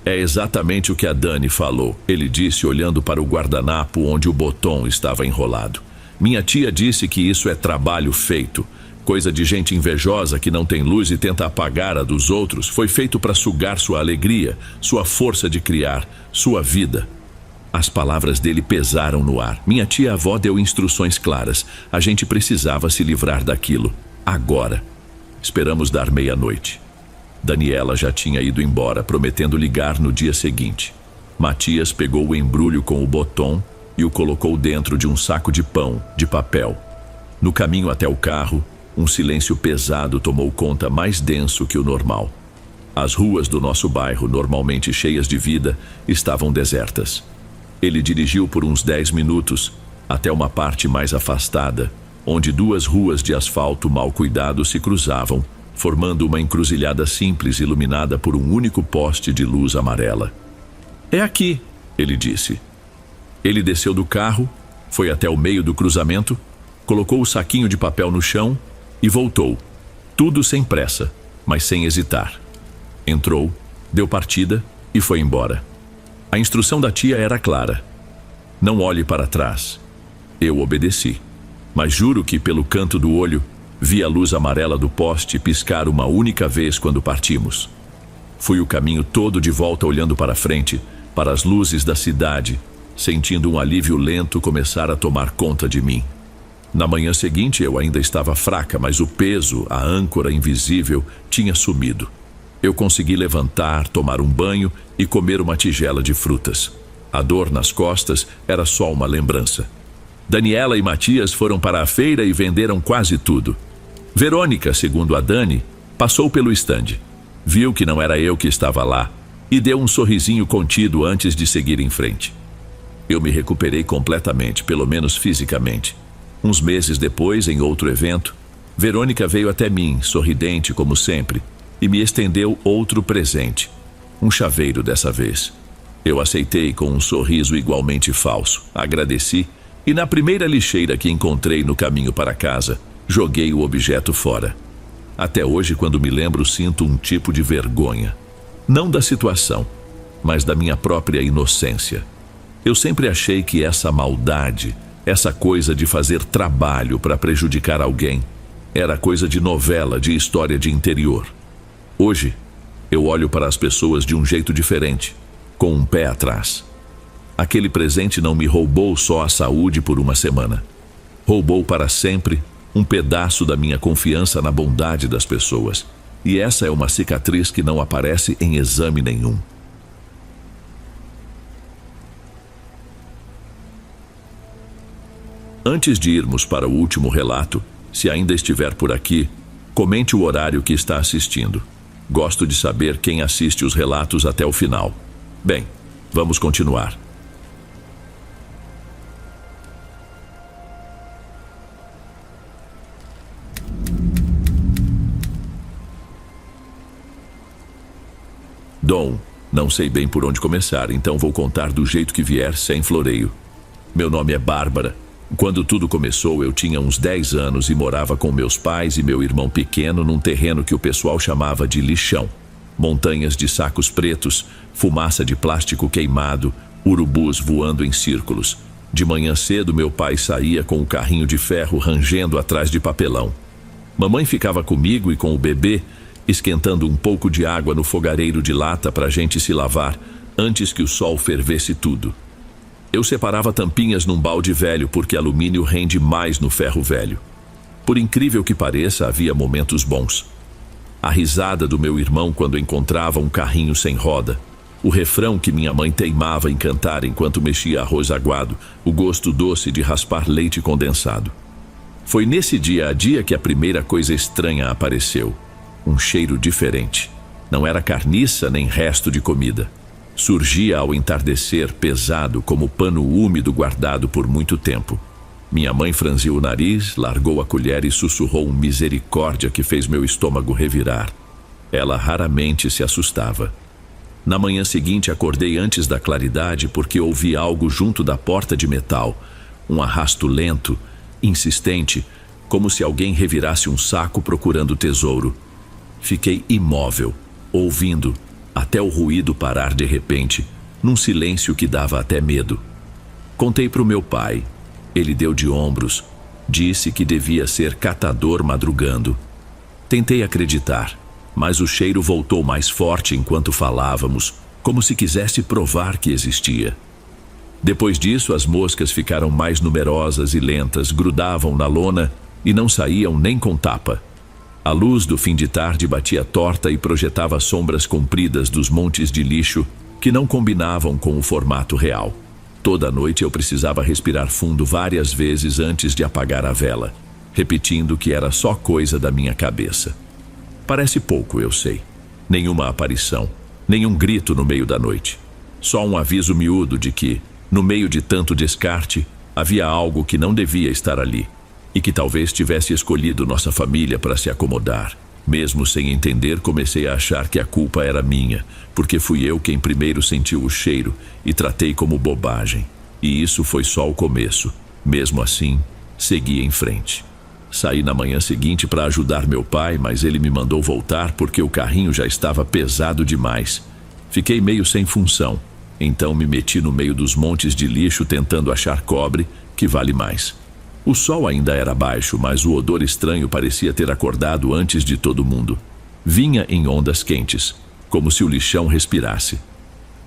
É exatamente o que a Dani falou, ele disse olhando para o guardanapo onde o botão estava enrolado. Minha tia disse que isso é trabalho feito. Coisa de gente invejosa que não tem luz e tenta apagar a dos outros. Foi feito para sugar sua alegria, sua força de criar, sua vida. As palavras dele pesaram no ar. Minha tia-avó deu instruções claras. A gente precisava se livrar daquilo. Agora. Esperamos dar meia-noite. Daniela já tinha ido embora, prometendo ligar no dia seguinte. Matias pegou o embrulho com o botão e o colocou dentro de um saco de pão, de papel. No caminho até o carro, um silêncio pesado tomou conta, mais denso que o normal. As ruas do nosso bairro, normalmente cheias de vida, estavam desertas. Ele dirigiu por uns 10 minutos até uma parte mais afastada, onde duas ruas de asfalto mal cuidado se cruzavam, formando uma encruzilhada simples iluminada por um único poste de luz amarela. É aqui, ele disse. Ele desceu do carro, foi até o meio do cruzamento, colocou o saquinho de papel no chão e voltou, tudo sem pressa, mas sem hesitar. Entrou, deu partida e foi embora. A instrução da tia era clara. Não olhe para trás. Eu obedeci, mas juro que pelo canto do olho vi a luz amarela do poste piscar uma única vez quando partimos. Fui o caminho todo de volta olhando para frente, para as luzes da cidade, sentindo um alívio lento começar a tomar conta de mim. Na manhã seguinte eu ainda estava fraca, mas o peso, a âncora invisível, tinha sumido. Eu consegui levantar, tomar um banho e comer uma tigela de frutas. A dor nas costas era só uma lembrança. Daniela e Matias foram para a feira e venderam quase tudo. Verônica, segundo a Dani, passou pelo estande. Viu que não era eu que estava lá. e deu um sorrisinho contido antes de seguir em frente. Eu me recuperei completamente, pelo menos fisicamente. Uns meses depois, em outro evento, Verônica veio até mim, sorridente como sempre, e me estendeu outro presente, um chaveiro dessa vez. Eu aceitei com um sorriso igualmente falso, agradeci e na primeira lixeira que encontrei no caminho para casa, joguei o objeto fora. Até hoje, quando me lembro, sinto um tipo de vergonha. Não da situação, mas da minha própria inocência. Eu sempre achei que essa maldade, essa coisa de fazer trabalho para prejudicar alguém, era coisa de novela, de história de interior. Hoje, eu olho para as pessoas de um jeito diferente, com um pé atrás. Aquele presente não me roubou só a saúde por uma semana. Roubou para sempre um pedaço da minha confiança na bondade das pessoas. E essa é uma cicatriz que não aparece em exame nenhum. Antes de irmos para o último relato, se ainda estiver por aqui, comente o horário que está assistindo. Gosto de saber quem assiste os relatos até o final. Bem, vamos continuar. Dom, não sei bem por onde começar, então vou contar do jeito que vier, sem floreio. Meu nome é Bárbara. Quando tudo começou, eu tinha uns 10 anos e morava com meus pais e meu irmão pequeno num terreno que o pessoal chamava de lixão. Montanhas de sacos pretos, fumaça de plástico queimado, urubus voando em círculos. De manhã cedo, meu pai saía com o carrinho de ferro rangendo atrás de papelão. Mamãe ficava comigo e com o bebê, esquentando um pouco de água no fogareiro de lata para a gente se lavar, antes que o sol fervesse tudo. Eu separava tampinhas num balde velho porque alumínio rende mais no ferro velho. Por incrível que pareça, havia momentos bons. A risada do meu irmão quando encontrava um carrinho sem roda, o refrão que minha mãe teimava em cantar enquanto mexia arroz aguado, o gosto doce de raspar leite condensado. Foi nesse dia a dia que a primeira coisa estranha apareceu. Um cheiro diferente. Não era carniça nem resto de comida. Surgia ao entardecer, pesado como pano úmido guardado por muito tempo. Minha mãe franziu o nariz, largou a colher e sussurrou um misericórdia que fez meu estômago revirar. Ela raramente se assustava. Na manhã seguinte acordei antes da claridade porque ouvi algo junto da porta de metal. Um arrasto lento, insistente, como se alguém revirasse um saco procurando tesouro. Fiquei imóvel, ouvindo, até o ruído parar de repente, num silêncio que dava até medo. Contei para o meu pai. Ele deu de ombros, disse que devia ser catador madrugando. Tentei acreditar, mas o cheiro voltou mais forte enquanto falávamos, como se quisesse provar que existia. Depois disso, as moscas ficaram mais numerosas e lentas, grudavam na lona e não saíam nem com tapa. A luz do fim de tarde batia torta e projetava sombras compridas dos montes de lixo que não combinavam com o formato real. Toda noite eu precisava respirar fundo várias vezes antes de apagar a vela, repetindo que era só coisa da minha cabeça. Parece pouco, eu sei. Nenhuma aparição, nenhum grito no meio da noite. Só um aviso miúdo de que, no meio de tanto descarte, havia algo que não devia estar ali. E que talvez tivesse escolhido nossa família para se acomodar. Mesmo sem entender, comecei a achar que a culpa era minha, porque fui eu quem primeiro sentiu o cheiro e tratei como bobagem. E isso foi só o começo. Mesmo assim, segui em frente. Saí na manhã seguinte para ajudar meu pai, mas ele me mandou voltar porque o carrinho já estava pesado demais. Fiquei meio sem função, então me meti no meio dos montes de lixo tentando achar cobre, que vale mais. O sol ainda era baixo, mas o odor estranho parecia ter acordado antes de todo mundo. Vinha em ondas quentes, como se o lixão respirasse.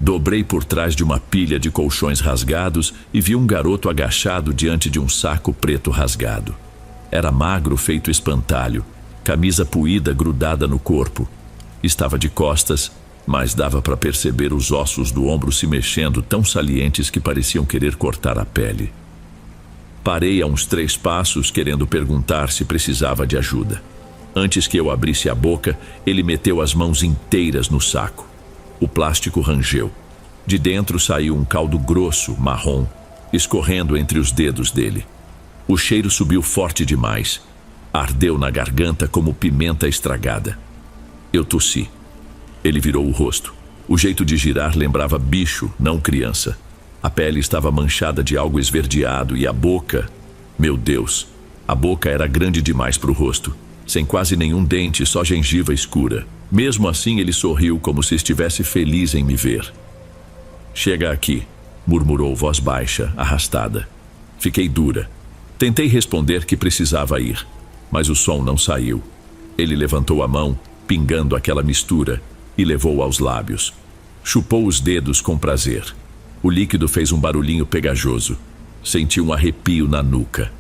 Dobrei por trás de uma pilha de colchões rasgados e vi um garoto agachado diante de um saco preto rasgado. Era magro feito espantalho, camisa puída grudada no corpo. Estava de costas, mas dava para perceber os ossos do ombro se mexendo tão salientes que pareciam querer cortar a pele. Parei a uns 3 passos, querendo perguntar se precisava de ajuda. Antes que eu abrisse a boca, ele meteu as mãos inteiras no saco. O plástico rangeu. De dentro saiu um caldo grosso, marrom, escorrendo entre os dedos dele. O cheiro subiu forte demais. Ardeu na garganta como pimenta estragada. Eu tossi. Ele virou o rosto. O jeito de girar lembrava bicho, não criança. A pele estava manchada de algo esverdeado e a boca... Meu Deus! A boca era grande demais para o rosto. Sem quase nenhum dente, só gengiva escura. Mesmo assim, ele sorriu como se estivesse feliz em me ver. Chega aqui, murmurou voz baixa, arrastada. Fiquei dura. Tentei responder que precisava ir, mas o som não saiu. Ele levantou a mão, pingando aquela mistura, e levou aos lábios. Chupou os dedos com prazer. O líquido fez um barulhinho pegajoso. Senti um arrepio na nuca.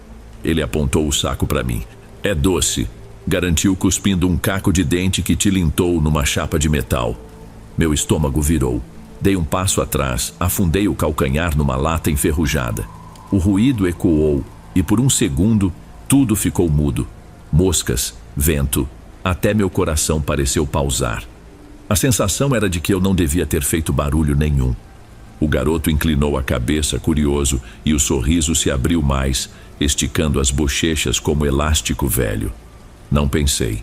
Ele apontou o saco para mim. É doce, garantiu cuspindo um caco de dente que tilintou numa chapa de metal. Meu estômago virou. Dei um passo atrás, afundei o calcanhar numa lata enferrujada. O ruído ecoou e por um segundo tudo ficou mudo. Moscas, vento, até meu coração pareceu pausar. A sensação era de que eu não devia ter feito barulho nenhum. O garoto inclinou a cabeça, curioso, e o sorriso se abriu mais, esticando as bochechas como elástico velho. Não pensei.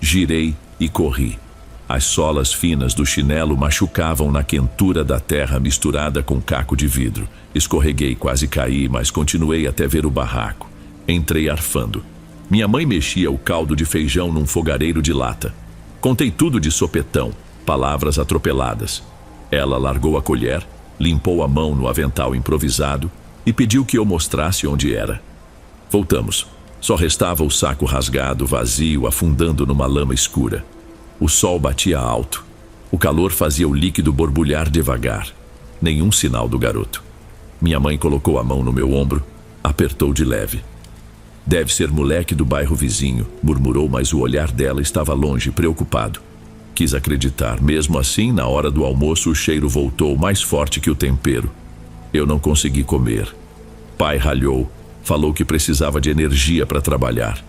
Girei e corri. As solas finas do chinelo machucavam na quentura da terra misturada com caco de vidro. Escorreguei, quase caí, mas continuei até ver o barraco. Entrei arfando. Minha mãe mexia o caldo de feijão num fogareiro de lata. Contei tudo de sopetão, palavras atropeladas. Ela largou a colher, limpou a mão no avental improvisado e pediu que eu mostrasse onde era. Voltamos. Só restava o saco rasgado, vazio, afundando numa lama escura. O sol batia alto. O calor fazia o líquido borbulhar devagar. Nenhum sinal do garoto. Minha mãe colocou a mão no meu ombro, apertou de leve. Deve ser moleque do bairro vizinho, murmurou, mas o olhar dela estava longe, preocupado. Quis acreditar. Mesmo assim, na hora do almoço, o cheiro voltou mais forte que o tempero. Eu não consegui comer. Pai ralhou. Falou que precisava de energia para trabalhar.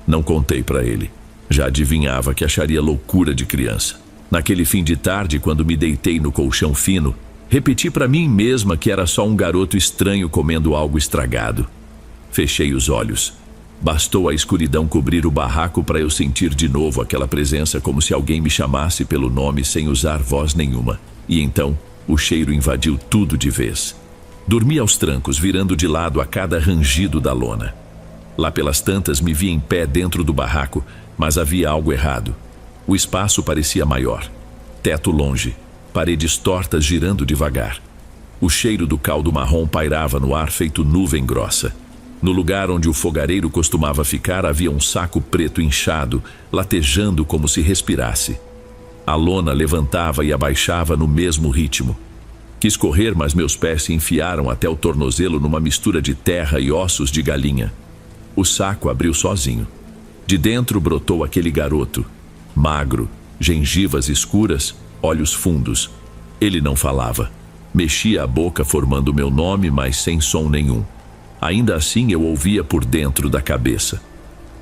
Não contei para ele. Já adivinhava que acharia loucura de criança. Naquele fim de tarde, quando me deitei no colchão fino, repeti para mim mesma que era só um garoto estranho comendo algo estragado. Fechei os olhos. Bastou a escuridão cobrir o barraco para eu sentir de novo aquela presença, como se alguém me chamasse pelo nome sem usar voz nenhuma. E então, o cheiro invadiu tudo de vez. Dormi aos trancos, virando de lado a cada rangido da lona. Lá pelas tantas me vi em pé dentro do barraco, mas havia algo errado. O espaço parecia maior. Teto longe, paredes tortas girando devagar. O cheiro do caldo marrom pairava no ar feito nuvem grossa. No lugar onde o fogareiro costumava ficar havia um saco preto inchado, latejando como se respirasse. A lona levantava e abaixava no mesmo ritmo. Quis correr, mas meus pés se enfiaram até o tornozelo numa mistura de terra e ossos de galinha. O saco abriu sozinho. De dentro brotou aquele garoto, magro, gengivas escuras, olhos fundos. Ele não falava. Mexia a boca formando meu nome, mas sem som nenhum. Ainda assim eu ouvia por dentro da cabeça.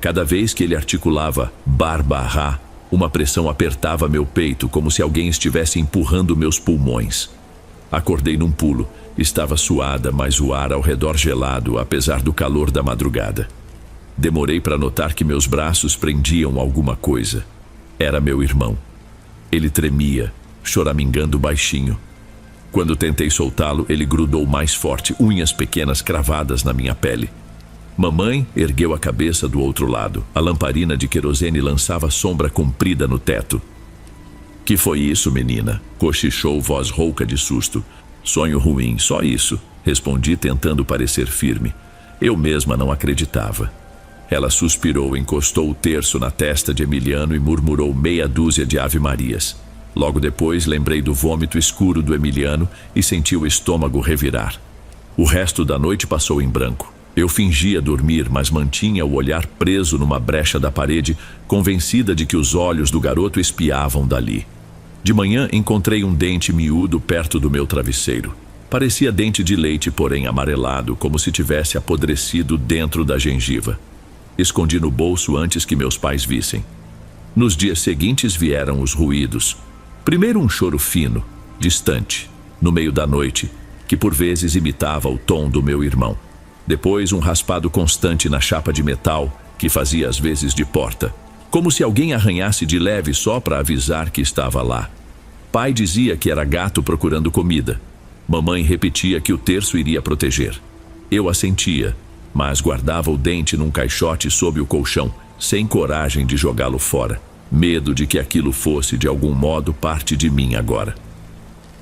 Cada vez que ele articulava Barbará, uma pressão apertava meu peito, como se alguém estivesse empurrando meus pulmões. Acordei num pulo. Estava suada, mas o ar ao redor gelado, apesar do calor da madrugada. Demorei para notar que meus braços prendiam alguma coisa. Era meu irmão. Ele tremia, choramingando baixinho. Quando tentei soltá-lo, ele grudou mais forte, unhas pequenas cravadas na minha pele. Mamãe ergueu a cabeça do outro lado. A lamparina de querosene lançava sombra comprida no teto. Que foi isso, menina? Cochichou, voz rouca de susto. Sonho ruim, só isso, respondi tentando parecer firme. Eu mesma não acreditava. Ela suspirou, encostou o terço na testa de Emiliano e murmurou meia dúzia de ave-marias. Logo depois, lembrei do vômito escuro do Emiliano e senti o estômago revirar. O resto da noite passou em branco. Eu fingia dormir, mas mantinha o olhar preso numa brecha da parede, convencida de que os olhos do garoto espiavam dali. De manhã, encontrei um dente miúdo perto do meu travesseiro. Parecia dente de leite, porém amarelado, como se tivesse apodrecido dentro da gengiva. Escondi no bolso antes que meus pais vissem. Nos dias seguintes vieram os ruídos. Primeiro um choro fino, distante, no meio da noite, que por vezes imitava o tom do meu irmão. Depois, um raspado constante na chapa de metal, que fazia às vezes de porta, como se alguém arranhasse de leve só para avisar que estava lá. Pai dizia que era gato procurando comida. Mamãe repetia que o terço iria proteger. Eu assentia, mas guardava o dente num caixote sob o colchão, sem coragem de jogá-lo fora. Medo de que aquilo fosse, de algum modo, parte de mim agora.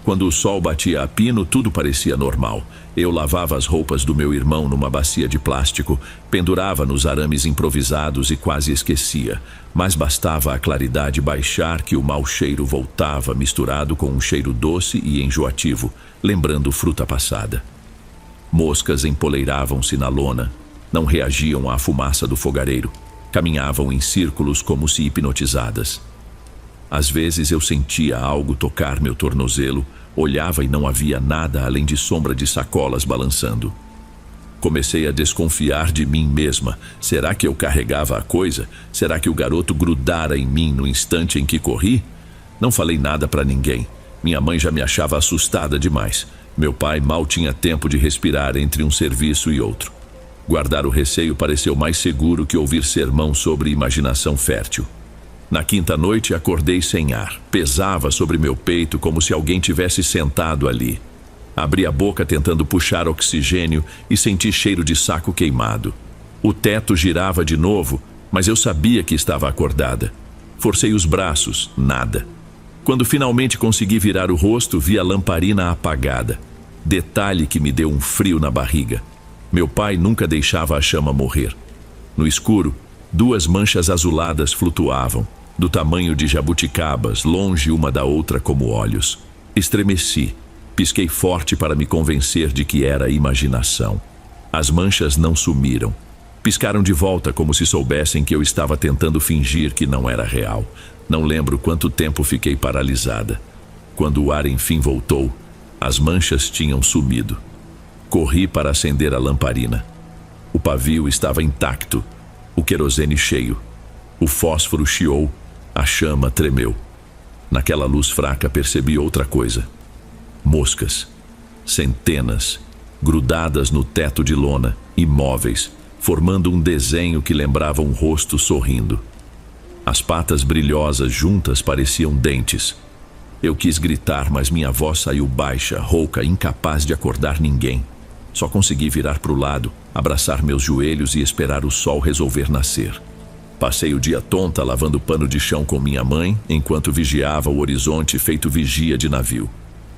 Quando o sol batia a pino, tudo parecia normal. Eu lavava as roupas do meu irmão numa bacia de plástico, pendurava nos arames improvisados e quase esquecia. Mas bastava a claridade baixar que o mau cheiro voltava, misturado com um cheiro doce e enjoativo, lembrando fruta passada. Moscas empoleiravam-se na lona, não reagiam à fumaça do fogareiro, caminhavam em círculos como se hipnotizadas. Às vezes eu sentia algo tocar meu tornozelo, olhava e não havia nada além de sombra de sacolas balançando. Comecei a desconfiar de mim mesma. Será que eu carregava a coisa? Será que o garoto grudara em mim no instante em que corri? Não falei nada para ninguém. Minha mãe já me achava assustada demais. Meu pai mal tinha tempo de respirar entre um serviço e outro. Guardar o receio pareceu mais seguro que ouvir sermão sobre imaginação fértil. Na quinta noite acordei sem ar. Pesava sobre meu peito como se alguém tivesse sentado ali. Abri a boca tentando puxar oxigênio e senti cheiro de saco queimado. O teto girava de novo, mas eu sabia que estava acordada. Forcei os braços, nada. Quando finalmente consegui virar o rosto, vi a lamparina apagada. Detalhe que me deu um frio na barriga. Meu pai nunca deixava a chama morrer. No escuro, 2 manchas azuladas flutuavam, do tamanho de jabuticabas, longe uma da outra como olhos. Estremeci. Pisquei forte para me convencer de que era imaginação. As manchas não sumiram. Piscaram de volta como se soubessem que eu estava tentando fingir que não era real. Não lembro quanto tempo fiquei paralisada. Quando o ar enfim voltou, as manchas tinham sumido. Corri para acender a lamparina. O pavio estava intacto, o querosene cheio. O fósforo chiou, a chama tremeu. Naquela luz fraca percebi outra coisa. Moscas, centenas, grudadas no teto de lona, imóveis, formando um desenho que lembrava um rosto sorrindo. As patas brilhosas juntas pareciam dentes. Eu quis gritar, mas minha voz saiu baixa, rouca, incapaz de acordar ninguém. Só consegui virar para o lado, abraçar meus joelhos e esperar o sol resolver nascer. Passei o dia tonta lavando pano de chão com minha mãe, enquanto vigiava o horizonte feito vigia de navio.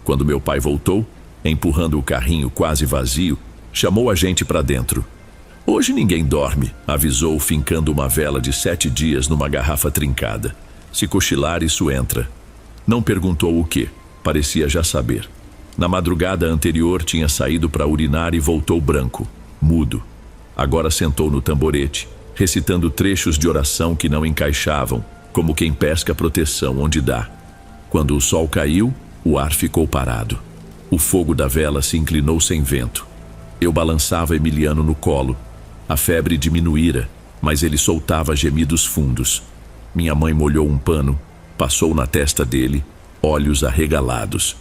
Quando meu pai voltou, empurrando o carrinho quase vazio, chamou a gente para dentro. Hoje ninguém dorme, avisou, fincando uma vela de 7 dias numa garrafa trincada. Se cochilar, isso entra. Não perguntou o quê, parecia já saber. Na madrugada anterior tinha saído para urinar e voltou branco, mudo. Agora sentou no tamborete, recitando trechos de oração que não encaixavam, como quem pesca proteção onde dá. Quando o sol caiu, o ar ficou parado. O fogo da vela se inclinou sem vento. Eu balançava Emiliano no colo. A febre diminuíra, mas ele soltava gemidos fundos. Minha mãe molhou um pano, passou na testa dele, olhos arregalados.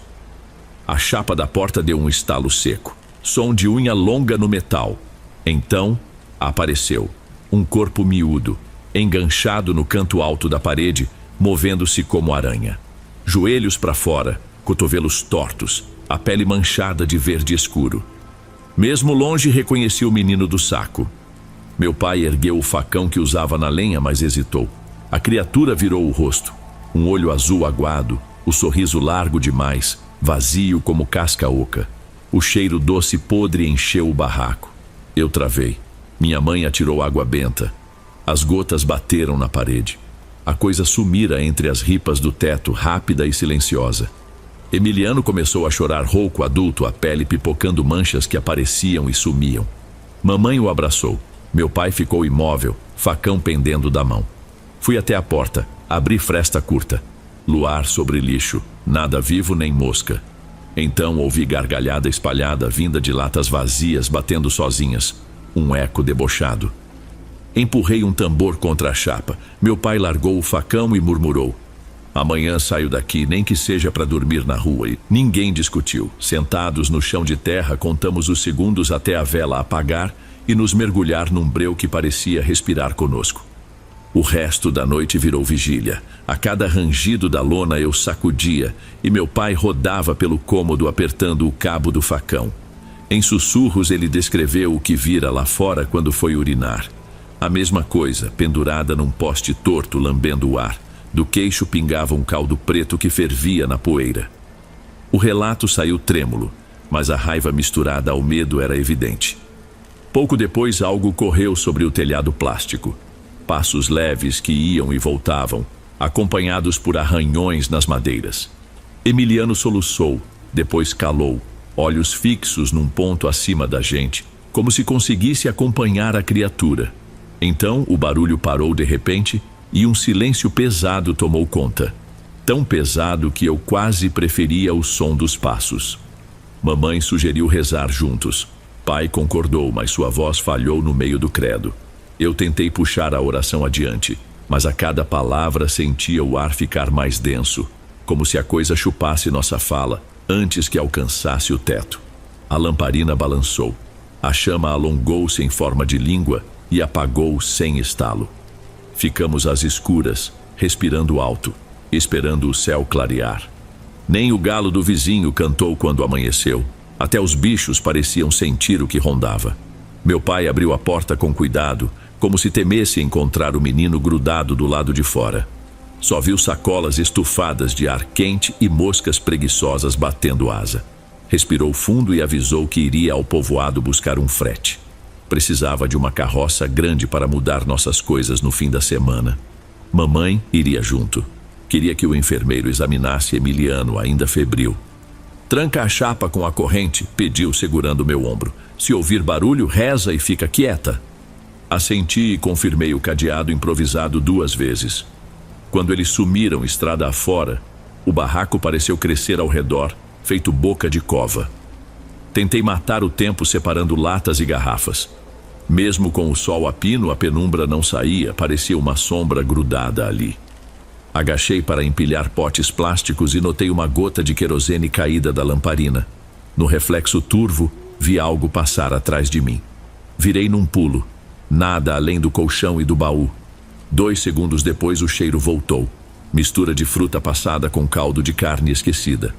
A chapa da porta deu um estalo seco. Som de unha longa no metal. Então, apareceu. Um corpo miúdo, enganchado no canto alto da parede, movendo-se como aranha. Joelhos para fora, cotovelos tortos, a pele manchada de verde escuro. Mesmo longe reconheci o menino do saco. Meu pai ergueu o facão que usava na lenha, mas hesitou. A criatura virou o rosto. Um olho azul aguado, o sorriso largo demais, vazio como casca oca. O cheiro doce podre encheu o barraco. Eu travei. Minha mãe atirou água benta. As gotas bateram na parede. A coisa sumira entre as ripas do teto, rápida e silenciosa. Emiliano começou a chorar rouco, adulto, a pele pipocando manchas que apareciam e sumiam. Mamãe o abraçou. Meu pai ficou imóvel, facão pendendo da mão. Fui até a porta, abri fresta curta. Luar sobre lixo, nada vivo nem mosca. Então ouvi gargalhada espalhada vinda de latas vazias batendo sozinhas. Um eco debochado. Empurrei um tambor contra a chapa. Meu pai largou o facão e murmurou: Amanhã saio daqui, nem que seja para dormir na rua. E ninguém discutiu. Sentados no chão de terra, contamos os segundos até a vela apagar e nos mergulhar num breu que parecia respirar conosco. O resto da noite virou vigília. A cada rangido da lona eu sacudia e meu pai rodava pelo cômodo apertando o cabo do facão. Em sussurros ele descreveu o que vira lá fora quando foi urinar. A mesma coisa, pendurada num poste torto lambendo o ar. Do queixo pingava um caldo preto que fervia na poeira. O relato saiu trêmulo, mas a raiva misturada ao medo era evidente. Pouco depois algo correu sobre o telhado plástico. Passos leves que iam e voltavam, acompanhados por arranhões nas madeiras. Emiliano soluçou, depois calou, olhos fixos num ponto acima da gente, como se conseguisse acompanhar a criatura. Então o barulho parou de repente e um silêncio pesado tomou conta. Tão pesado que eu quase preferia o som dos passos. Mamãe sugeriu rezar juntos. Pai concordou, mas sua voz falhou no meio do credo. Eu tentei puxar a oração adiante, mas a cada palavra sentia o ar ficar mais denso, como se a coisa chupasse nossa fala antes que alcançasse o teto. A lamparina balançou. A chama alongou-se em forma de língua e apagou sem estalo. Ficamos às escuras, respirando alto, esperando o céu clarear. Nem o galo do vizinho cantou quando amanheceu. Até os bichos pareciam sentir o que rondava. Meu pai abriu a porta com cuidado, como se temesse encontrar o menino grudado do lado de fora. Só viu sacolas estufadas de ar quente e moscas preguiçosas batendo asa. Respirou fundo e avisou que iria ao povoado buscar um frete. Precisava de uma carroça grande para mudar nossas coisas no fim da semana. Mamãe iria junto. Queria que o enfermeiro examinasse Emiliano, ainda febril. Tranca a chapa com a corrente, pediu segurando meu ombro. Se ouvir barulho, reza e fica quieta. Assenti e confirmei o cadeado improvisado 2 vezes. Quando eles sumiram estrada afora, o barraco pareceu crescer ao redor, feito boca de cova. Tentei matar o tempo separando latas e garrafas. Mesmo com o sol a pino, a penumbra não saía, parecia uma sombra grudada ali. Agachei para empilhar potes plásticos e notei uma gota de querosene caída da lamparina. No reflexo turvo, vi algo passar atrás de mim. Virei num pulo. Nada além do colchão e do baú. 2 segundos depois o cheiro voltou. Mistura de fruta passada com caldo de carne esquecida.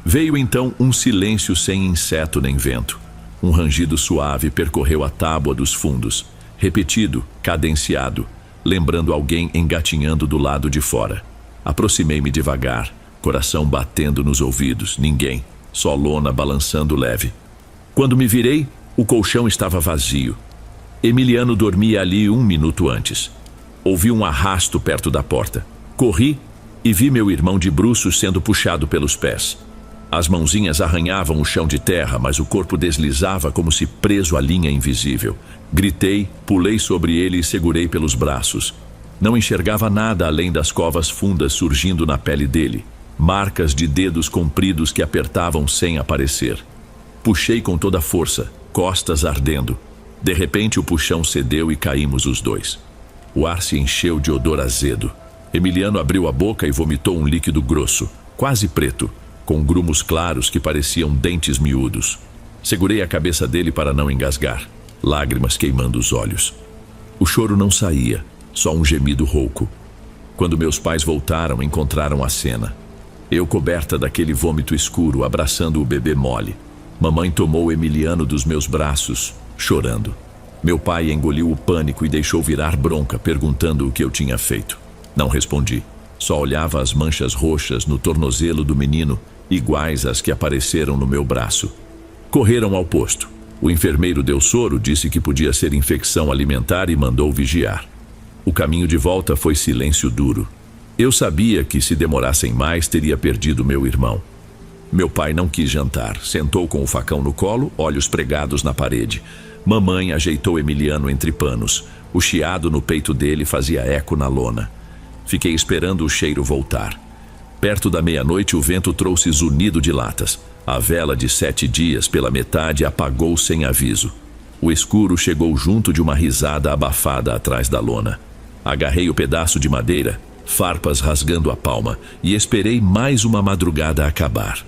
Veio então um silêncio sem inseto nem vento. Um rangido suave percorreu a tábua dos fundos. Repetido, cadenciado, lembrando alguém engatinhando do lado de fora. Aproximei-me devagar, coração batendo nos ouvidos. Ninguém, só lona balançando leve. Quando me virei, o colchão estava vazio. Emiliano dormia ali 1 minuto antes. Ouvi um arrasto perto da porta. Corri e vi meu irmão de bruços sendo puxado pelos pés. As mãozinhas arranhavam o chão de terra, mas o corpo deslizava como se preso à linha invisível. Gritei, pulei sobre ele e segurei pelos braços. Não enxergava nada além das covas fundas surgindo na pele dele. Marcas de dedos compridos que apertavam sem aparecer. Puxei com toda a força, costas ardendo. De repente o puxão cedeu e caímos os dois. O ar se encheu de odor azedo. Emiliano abriu a boca e vomitou um líquido grosso, quase preto, com grumos claros que pareciam dentes miúdos. Segurei a cabeça dele para não engasgar, lágrimas queimando os olhos. O choro não saía, só um gemido rouco. Quando meus pais voltaram, encontraram a cena. Eu coberta daquele vômito escuro, abraçando o bebê mole. Mamãe tomou Emiliano dos meus braços, chorando. Meu pai engoliu o pânico e deixou virar bronca, perguntando o que eu tinha feito. Não respondi. Só olhava as manchas roxas no tornozelo do menino, iguais às que apareceram no meu braço. Correram ao posto. O enfermeiro deu soro, disse que podia ser infecção alimentar e mandou vigiar. O caminho de volta foi silêncio duro. Eu sabia que se demorassem mais teria perdido meu irmão. Meu pai não quis jantar, sentou com o facão no colo, olhos pregados na parede. Mamãe ajeitou Emiliano entre panos. O chiado no peito dele fazia eco na lona. Fiquei esperando o cheiro voltar. Perto da meia-noite o vento trouxe zunido de latas. A vela de 7 dias pela metade apagou sem aviso. O escuro chegou junto de uma risada abafada atrás da lona. Agarrei o pedaço de madeira farpas rasgando a palma, e esperei mais uma madrugada acabar.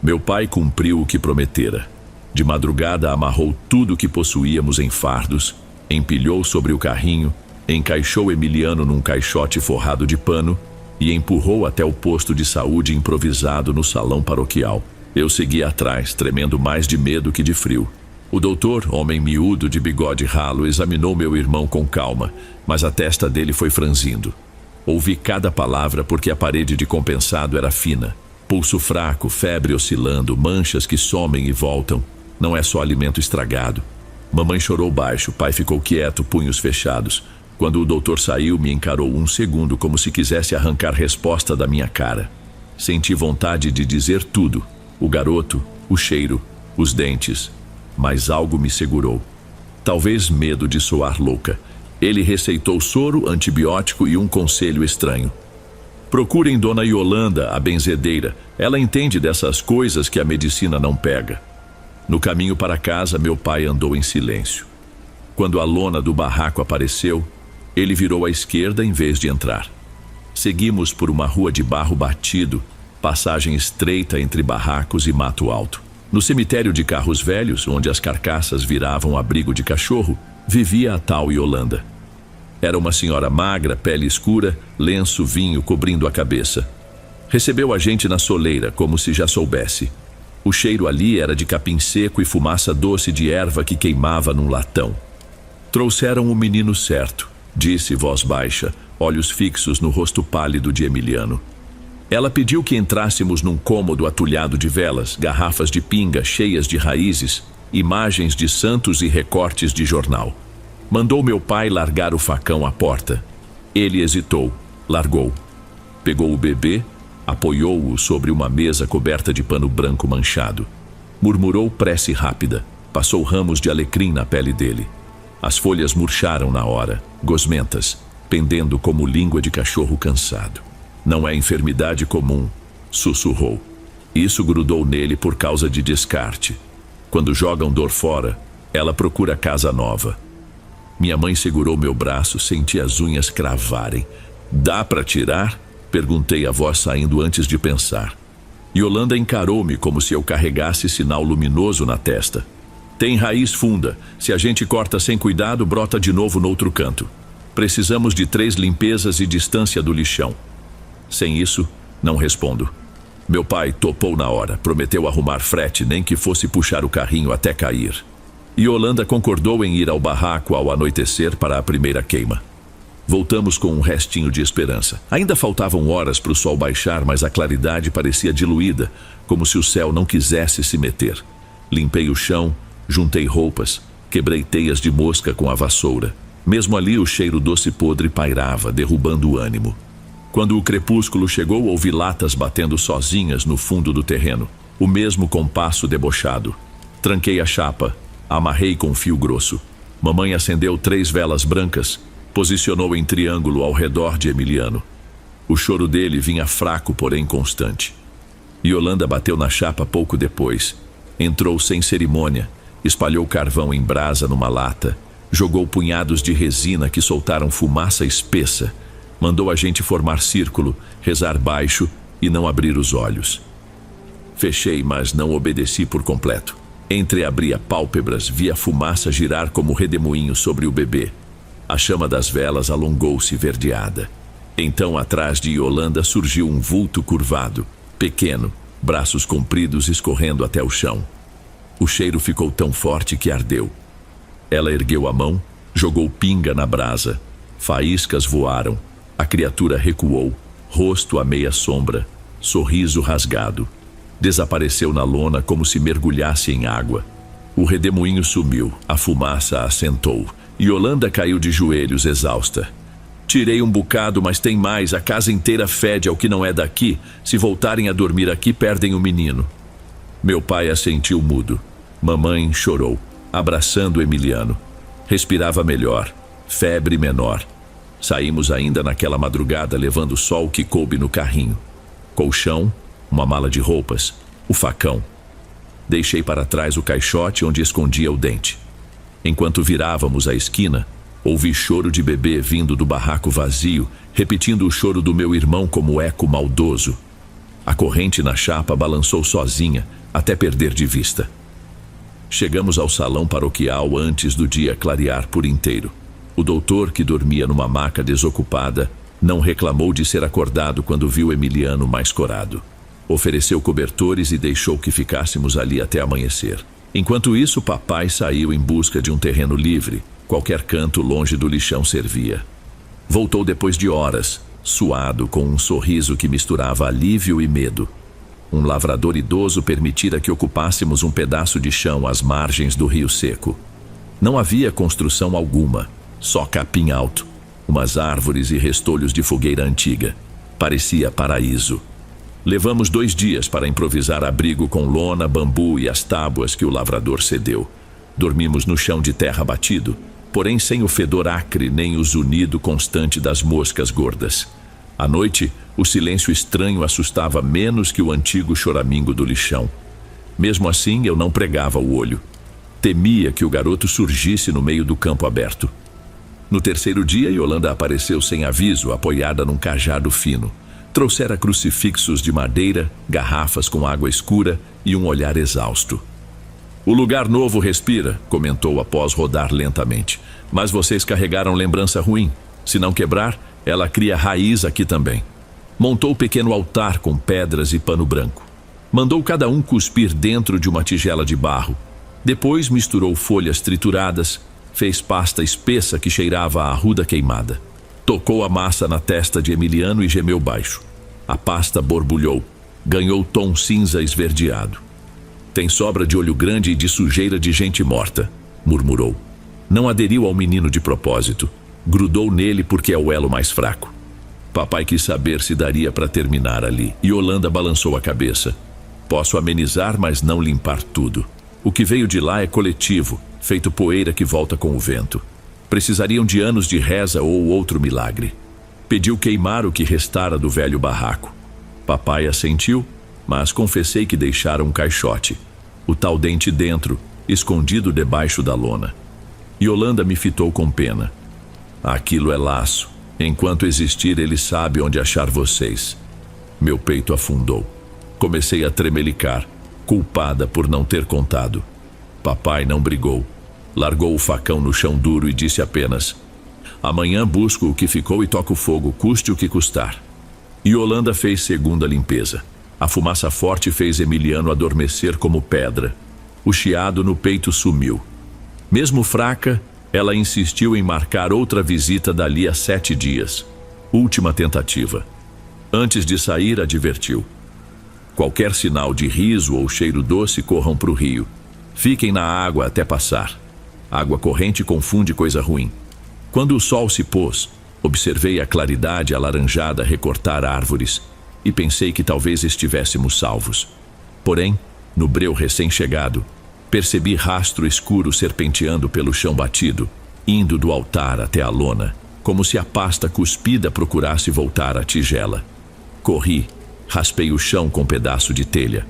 Meu pai cumpriu o que prometera. De madrugada amarrou tudo o que possuíamos em fardos, empilhou sobre o carrinho, encaixou Emiliano num caixote forrado de pano e empurrou até o posto de saúde improvisado no salão paroquial. Eu segui atrás, tremendo mais de medo que de frio. O doutor, homem miúdo de bigode ralo, examinou meu irmão com calma, mas a testa dele foi franzindo. Ouvi cada palavra porque a parede de compensado era fina. Pulso fraco, febre oscilando, manchas que somem e voltam. Não é só alimento estragado. Mamãe chorou baixo, pai ficou quieto, punhos fechados. Quando o doutor saiu, me encarou um segundo como se quisesse arrancar resposta da minha cara. Senti vontade de dizer tudo. O garoto, o cheiro, os dentes. Mas algo me segurou. Talvez medo de soar louca. Ele receitou soro, antibiótico e um conselho estranho. Procurem Dona Yolanda, a benzedeira. Ela entende dessas coisas que a medicina não pega. No caminho para casa, meu pai andou em silêncio. Quando a lona do barraco apareceu, ele virou à esquerda em vez de entrar. Seguimos por uma rua de barro batido, passagem estreita entre barracos e mato alto. No cemitério de carros velhos, onde as carcaças viravam abrigo de cachorro, vivia a tal Yolanda. Era uma senhora magra, pele escura, lenço vinho cobrindo a cabeça. Recebeu a gente na soleira, como se já soubesse. O cheiro ali era de capim seco e fumaça doce de erva que queimava num latão. Trouxeram o menino certo, disse voz baixa, olhos fixos no rosto pálido de Emiliano. Ela pediu que entrássemos num cômodo atulhado de velas, garrafas de pinga cheias de raízes, imagens de santos e recortes de jornal. Mandou meu pai largar o facão à porta. Ele hesitou, largou. Pegou o bebê, apoiou-o sobre uma mesa coberta de pano branco manchado. Murmurou prece rápida, passou ramos de alecrim na pele dele. As folhas murcharam na hora, gosmentas, pendendo como língua de cachorro cansado. Não é enfermidade comum, sussurrou. Isso grudou nele por causa de descarte. Quando jogam dor fora, ela procura casa nova. Minha mãe segurou meu braço, senti as unhas cravarem. Dá para tirar? Perguntei a voz saindo antes de pensar. Yolanda encarou-me como se eu carregasse sinal luminoso na testa. Tem raiz funda. Se a gente corta sem cuidado, brota de novo no outro canto. Precisamos de 3 limpezas e distância do lixão. Sem isso, não respondo. Meu pai topou na hora, prometeu arrumar frete, nem que fosse puxar o carrinho até cair. Yolanda concordou em ir ao barraco ao anoitecer para a primeira queima. Voltamos com um restinho de esperança. Ainda faltavam horas para o sol baixar, mas a claridade parecia diluída, como se o céu não quisesse se meter. Limpei o chão, juntei roupas, quebrei teias de mosca com a vassoura. Mesmo ali o cheiro doce podre pairava, derrubando o ânimo. Quando o crepúsculo chegou, ouvi latas batendo sozinhas no fundo do terreno, o mesmo compasso debochado. Tranquei a chapa, amarrei com fio grosso. Mamãe acendeu 3 velas brancas, posicionou em triângulo ao redor de Emiliano. O choro dele vinha fraco, porém constante. Yolanda bateu na chapa pouco depois. Entrou sem cerimônia, espalhou carvão em brasa numa lata, jogou punhados de resina que soltaram fumaça espessa. Mandou a gente formar círculo, rezar baixo e não abrir os olhos. Fechei, mas não obedeci por completo. Entreabria pálpebras, vi a fumaça girar como redemoinho sobre o bebê. A chama das velas alongou-se verdeada. Então, atrás de Yolanda surgiu um vulto curvado, pequeno, braços compridos escorrendo até o chão. O cheiro ficou tão forte que ardeu. Ela ergueu a mão, jogou pinga na brasa. Faíscas voaram. A criatura recuou, rosto à meia sombra, sorriso rasgado. Desapareceu na lona como se mergulhasse em água. O redemoinho sumiu, a fumaça assentou. Yolanda caiu de joelhos, exausta. Tirei um bocado, mas tem mais. A casa inteira fede ao que não é daqui. Se voltarem a dormir aqui, perdem o menino. Meu pai assentiu mudo. Mamãe chorou, abraçando Emiliano. Respirava melhor, febre menor. Saímos ainda naquela madrugada, levando só o que coube no carrinho. Colchão, uma mala de roupas, o facão. Deixei para trás o caixote onde escondia o dente. Enquanto virávamos a esquina, Ouvi choro de bebê vindo do barraco vazio, repetindo o choro do meu irmão como eco maldoso. A corrente na chapa balançou sozinha, até perder de vista. Chegamos ao salão paroquial antes do dia clarear por inteiro. O doutor, que dormia numa maca desocupada, não reclamou de ser acordado quando viu Emiliano mais corado. Ofereceu cobertores e deixou que ficássemos ali até amanhecer. Enquanto isso, papai saiu em busca de um terreno livre. Qualquer canto longe do lixão servia. Voltou depois de horas, suado, com um sorriso que misturava alívio e medo. Um lavrador idoso permitira que ocupássemos um pedaço de chão às margens do rio seco. Não havia construção alguma, só capim alto, umas árvores e restolhos de fogueira antiga. Parecia paraíso. Levamos 2 dias para improvisar abrigo com lona, bambu e as tábuas que o lavrador cedeu. Dormimos no chão de terra batido, porém sem o fedor acre nem o zunido constante das moscas gordas. À noite, o silêncio estranho assustava menos que o antigo choramingo do lixão. Mesmo assim, eu não pregava o olho. Temia que o garoto surgisse no meio do campo aberto. No 3º dia, Yolanda apareceu sem aviso, apoiada num cajado fino. Trouxera crucifixos de madeira, garrafas com água escura e um olhar exausto. "O lugar novo respira", comentou após rodar lentamente. "Mas vocês carregaram lembrança ruim. Se não quebrar, ela cria raiz aqui também." Montou pequeno altar com pedras e pano branco. Mandou cada um cuspir dentro de uma tigela de barro. Depois misturou folhas trituradas, fez pasta espessa que cheirava a arruda queimada. Tocou a massa na testa de Emiliano e gemeu baixo. A pasta borbulhou, ganhou tom cinza esverdeado. "Tem sobra de olho grande e de sujeira de gente morta", murmurou. Não aderiu ao menino de propósito. Grudou nele porque é o elo mais fraco. Papai quis saber se daria para terminar ali. E Yolanda balançou a cabeça. "Posso amenizar, mas não limpar tudo. O que veio de lá é coletivo, feito poeira que volta com o vento. Precisariam de anos de reza ou outro milagre." Pediu queimar o que restara do velho barraco. Papai assentiu, mas confessei que deixara um caixote. O tal dente dentro, escondido debaixo da lona. Yolanda me fitou com pena. "Aquilo é laço. Enquanto existir, ele sabe onde achar vocês." Meu peito afundou. Comecei a tremelicar, culpada por não ter contado. Papai não brigou. Largou o facão no chão duro e disse apenas: "Amanhã busco o que ficou e toco fogo, custe o que custar." Yolanda fez segunda limpeza. A fumaça forte fez Emiliano adormecer como pedra. O chiado no peito sumiu. Mesmo fraca, ela insistiu em marcar outra visita dali a 7 dias. Última tentativa. Antes de sair, advertiu: "Qualquer sinal de riso ou cheiro doce, corram para o rio. Fiquem na água até passar. Água corrente confunde coisa ruim." Quando o sol se pôs, observei a claridade alaranjada recortar árvores e pensei que talvez estivéssemos salvos. Porém, no breu recém-chegado, percebi rastro escuro serpenteando pelo chão batido, indo do altar até a lona, como se a pasta cuspida procurasse voltar à tigela. Corri, raspei o chão com um pedaço de telha.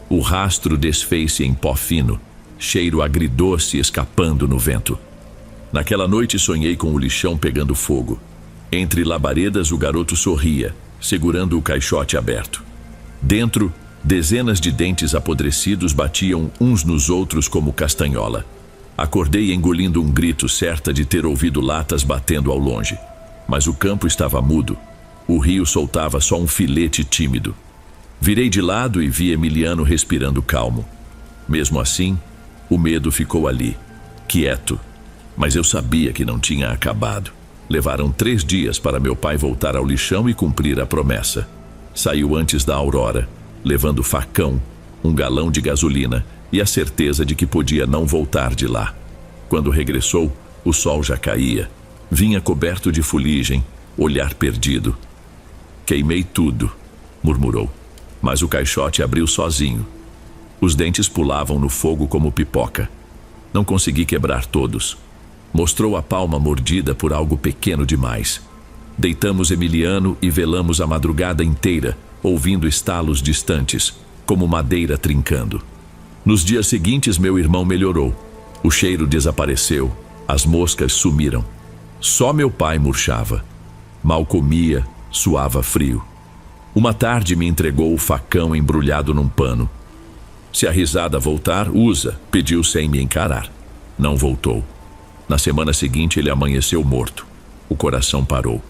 O rastro desfez-se em pó fino, cheiro agridoce escapando no vento. Naquela noite sonhei com o lixão pegando fogo. Entre labaredas o garoto sorria, segurando o caixote aberto. Dentro, dezenas de dentes apodrecidos batiam uns nos outros como castanhola. Acordei engolindo um grito, certa de ter ouvido latas batendo ao longe. Mas o campo estava mudo. O rio soltava só um filete tímido. Virei de lado e vi Emiliano respirando calmo. Mesmo assim, o medo ficou ali, quieto. Mas eu sabia que não tinha acabado. Levaram 3 dias para meu pai voltar ao lixão e cumprir a promessa. Saiu antes da aurora, levando facão, um galão de gasolina e a certeza de que podia não voltar de lá. Quando regressou, o sol já caía. Vinha coberto de fuligem, olhar perdido. "Queimei tudo", murmurou, mas o caixote abriu sozinho. Os dentes pulavam no fogo como pipoca. Não consegui quebrar todos. Mostrou a palma mordida por algo pequeno demais. Deitamos Emiliano e velamos a madrugada inteira, ouvindo estalos distantes, como madeira trincando. Nos dias seguintes, meu irmão melhorou. O cheiro desapareceu, as moscas sumiram. Só meu pai murchava. Mal comia, suava frio. Uma tarde me entregou o facão embrulhado num pano. Se a risada voltar, usa, pediu sem me encarar. Não voltou. Na semana seguinte ele amanheceu morto. O coração parou.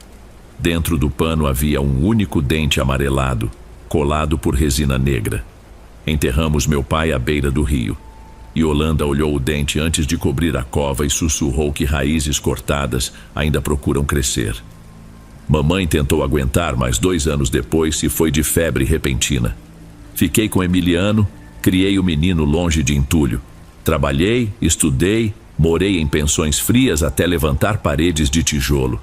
Dentro do pano havia um único dente amarelado, colado por resina negra. Enterramos meu pai à beira do rio. Yolanda olhou o dente antes de cobrir a cova e sussurrou que raízes cortadas ainda procuram crescer. Mamãe tentou aguentar, mas 2 anos depois se foi de febre repentina. Fiquei com Emiliano, criei o menino longe de entulho. Trabalhei, estudei, morei em pensões frias até levantar paredes de tijolo.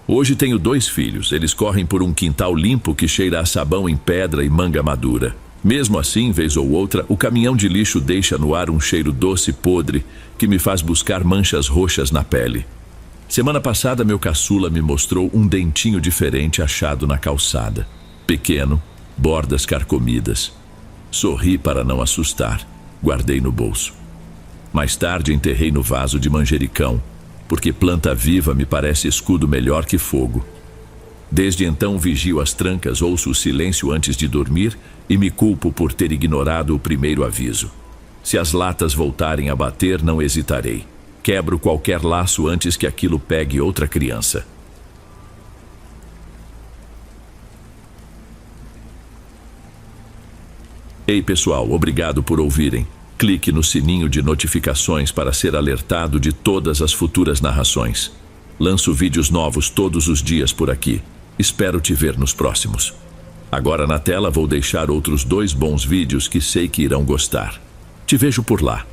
Hoje tenho 2 filhos, eles correm por um quintal limpo que cheira a sabão em pedra e manga madura. Mesmo assim, vez ou outra, o caminhão de lixo deixa no ar um cheiro doce podre que me faz buscar manchas roxas na pele. Semana passada, meu caçula me mostrou um dentinho diferente achado na calçada. Pequeno, bordas carcomidas. Sorri para não assustar. Guardei no bolso. Mais tarde, enterrei no vaso de manjericão, porque planta viva me parece escudo melhor que fogo. Desde então vigio as trancas, ouço o silêncio antes de dormir e me culpo por ter ignorado o primeiro aviso. Se as latas voltarem a bater, não hesitarei. Quebro qualquer laço antes que aquilo pegue outra criança. Ei pessoal, obrigado por ouvirem. Clique no sininho de notificações para ser alertado de todas as futuras narrações. Lanço vídeos novos todos os dias por aqui. Espero te ver nos próximos. Agora na tela vou deixar outros 2 bons vídeos que sei que irão gostar. Te vejo por lá.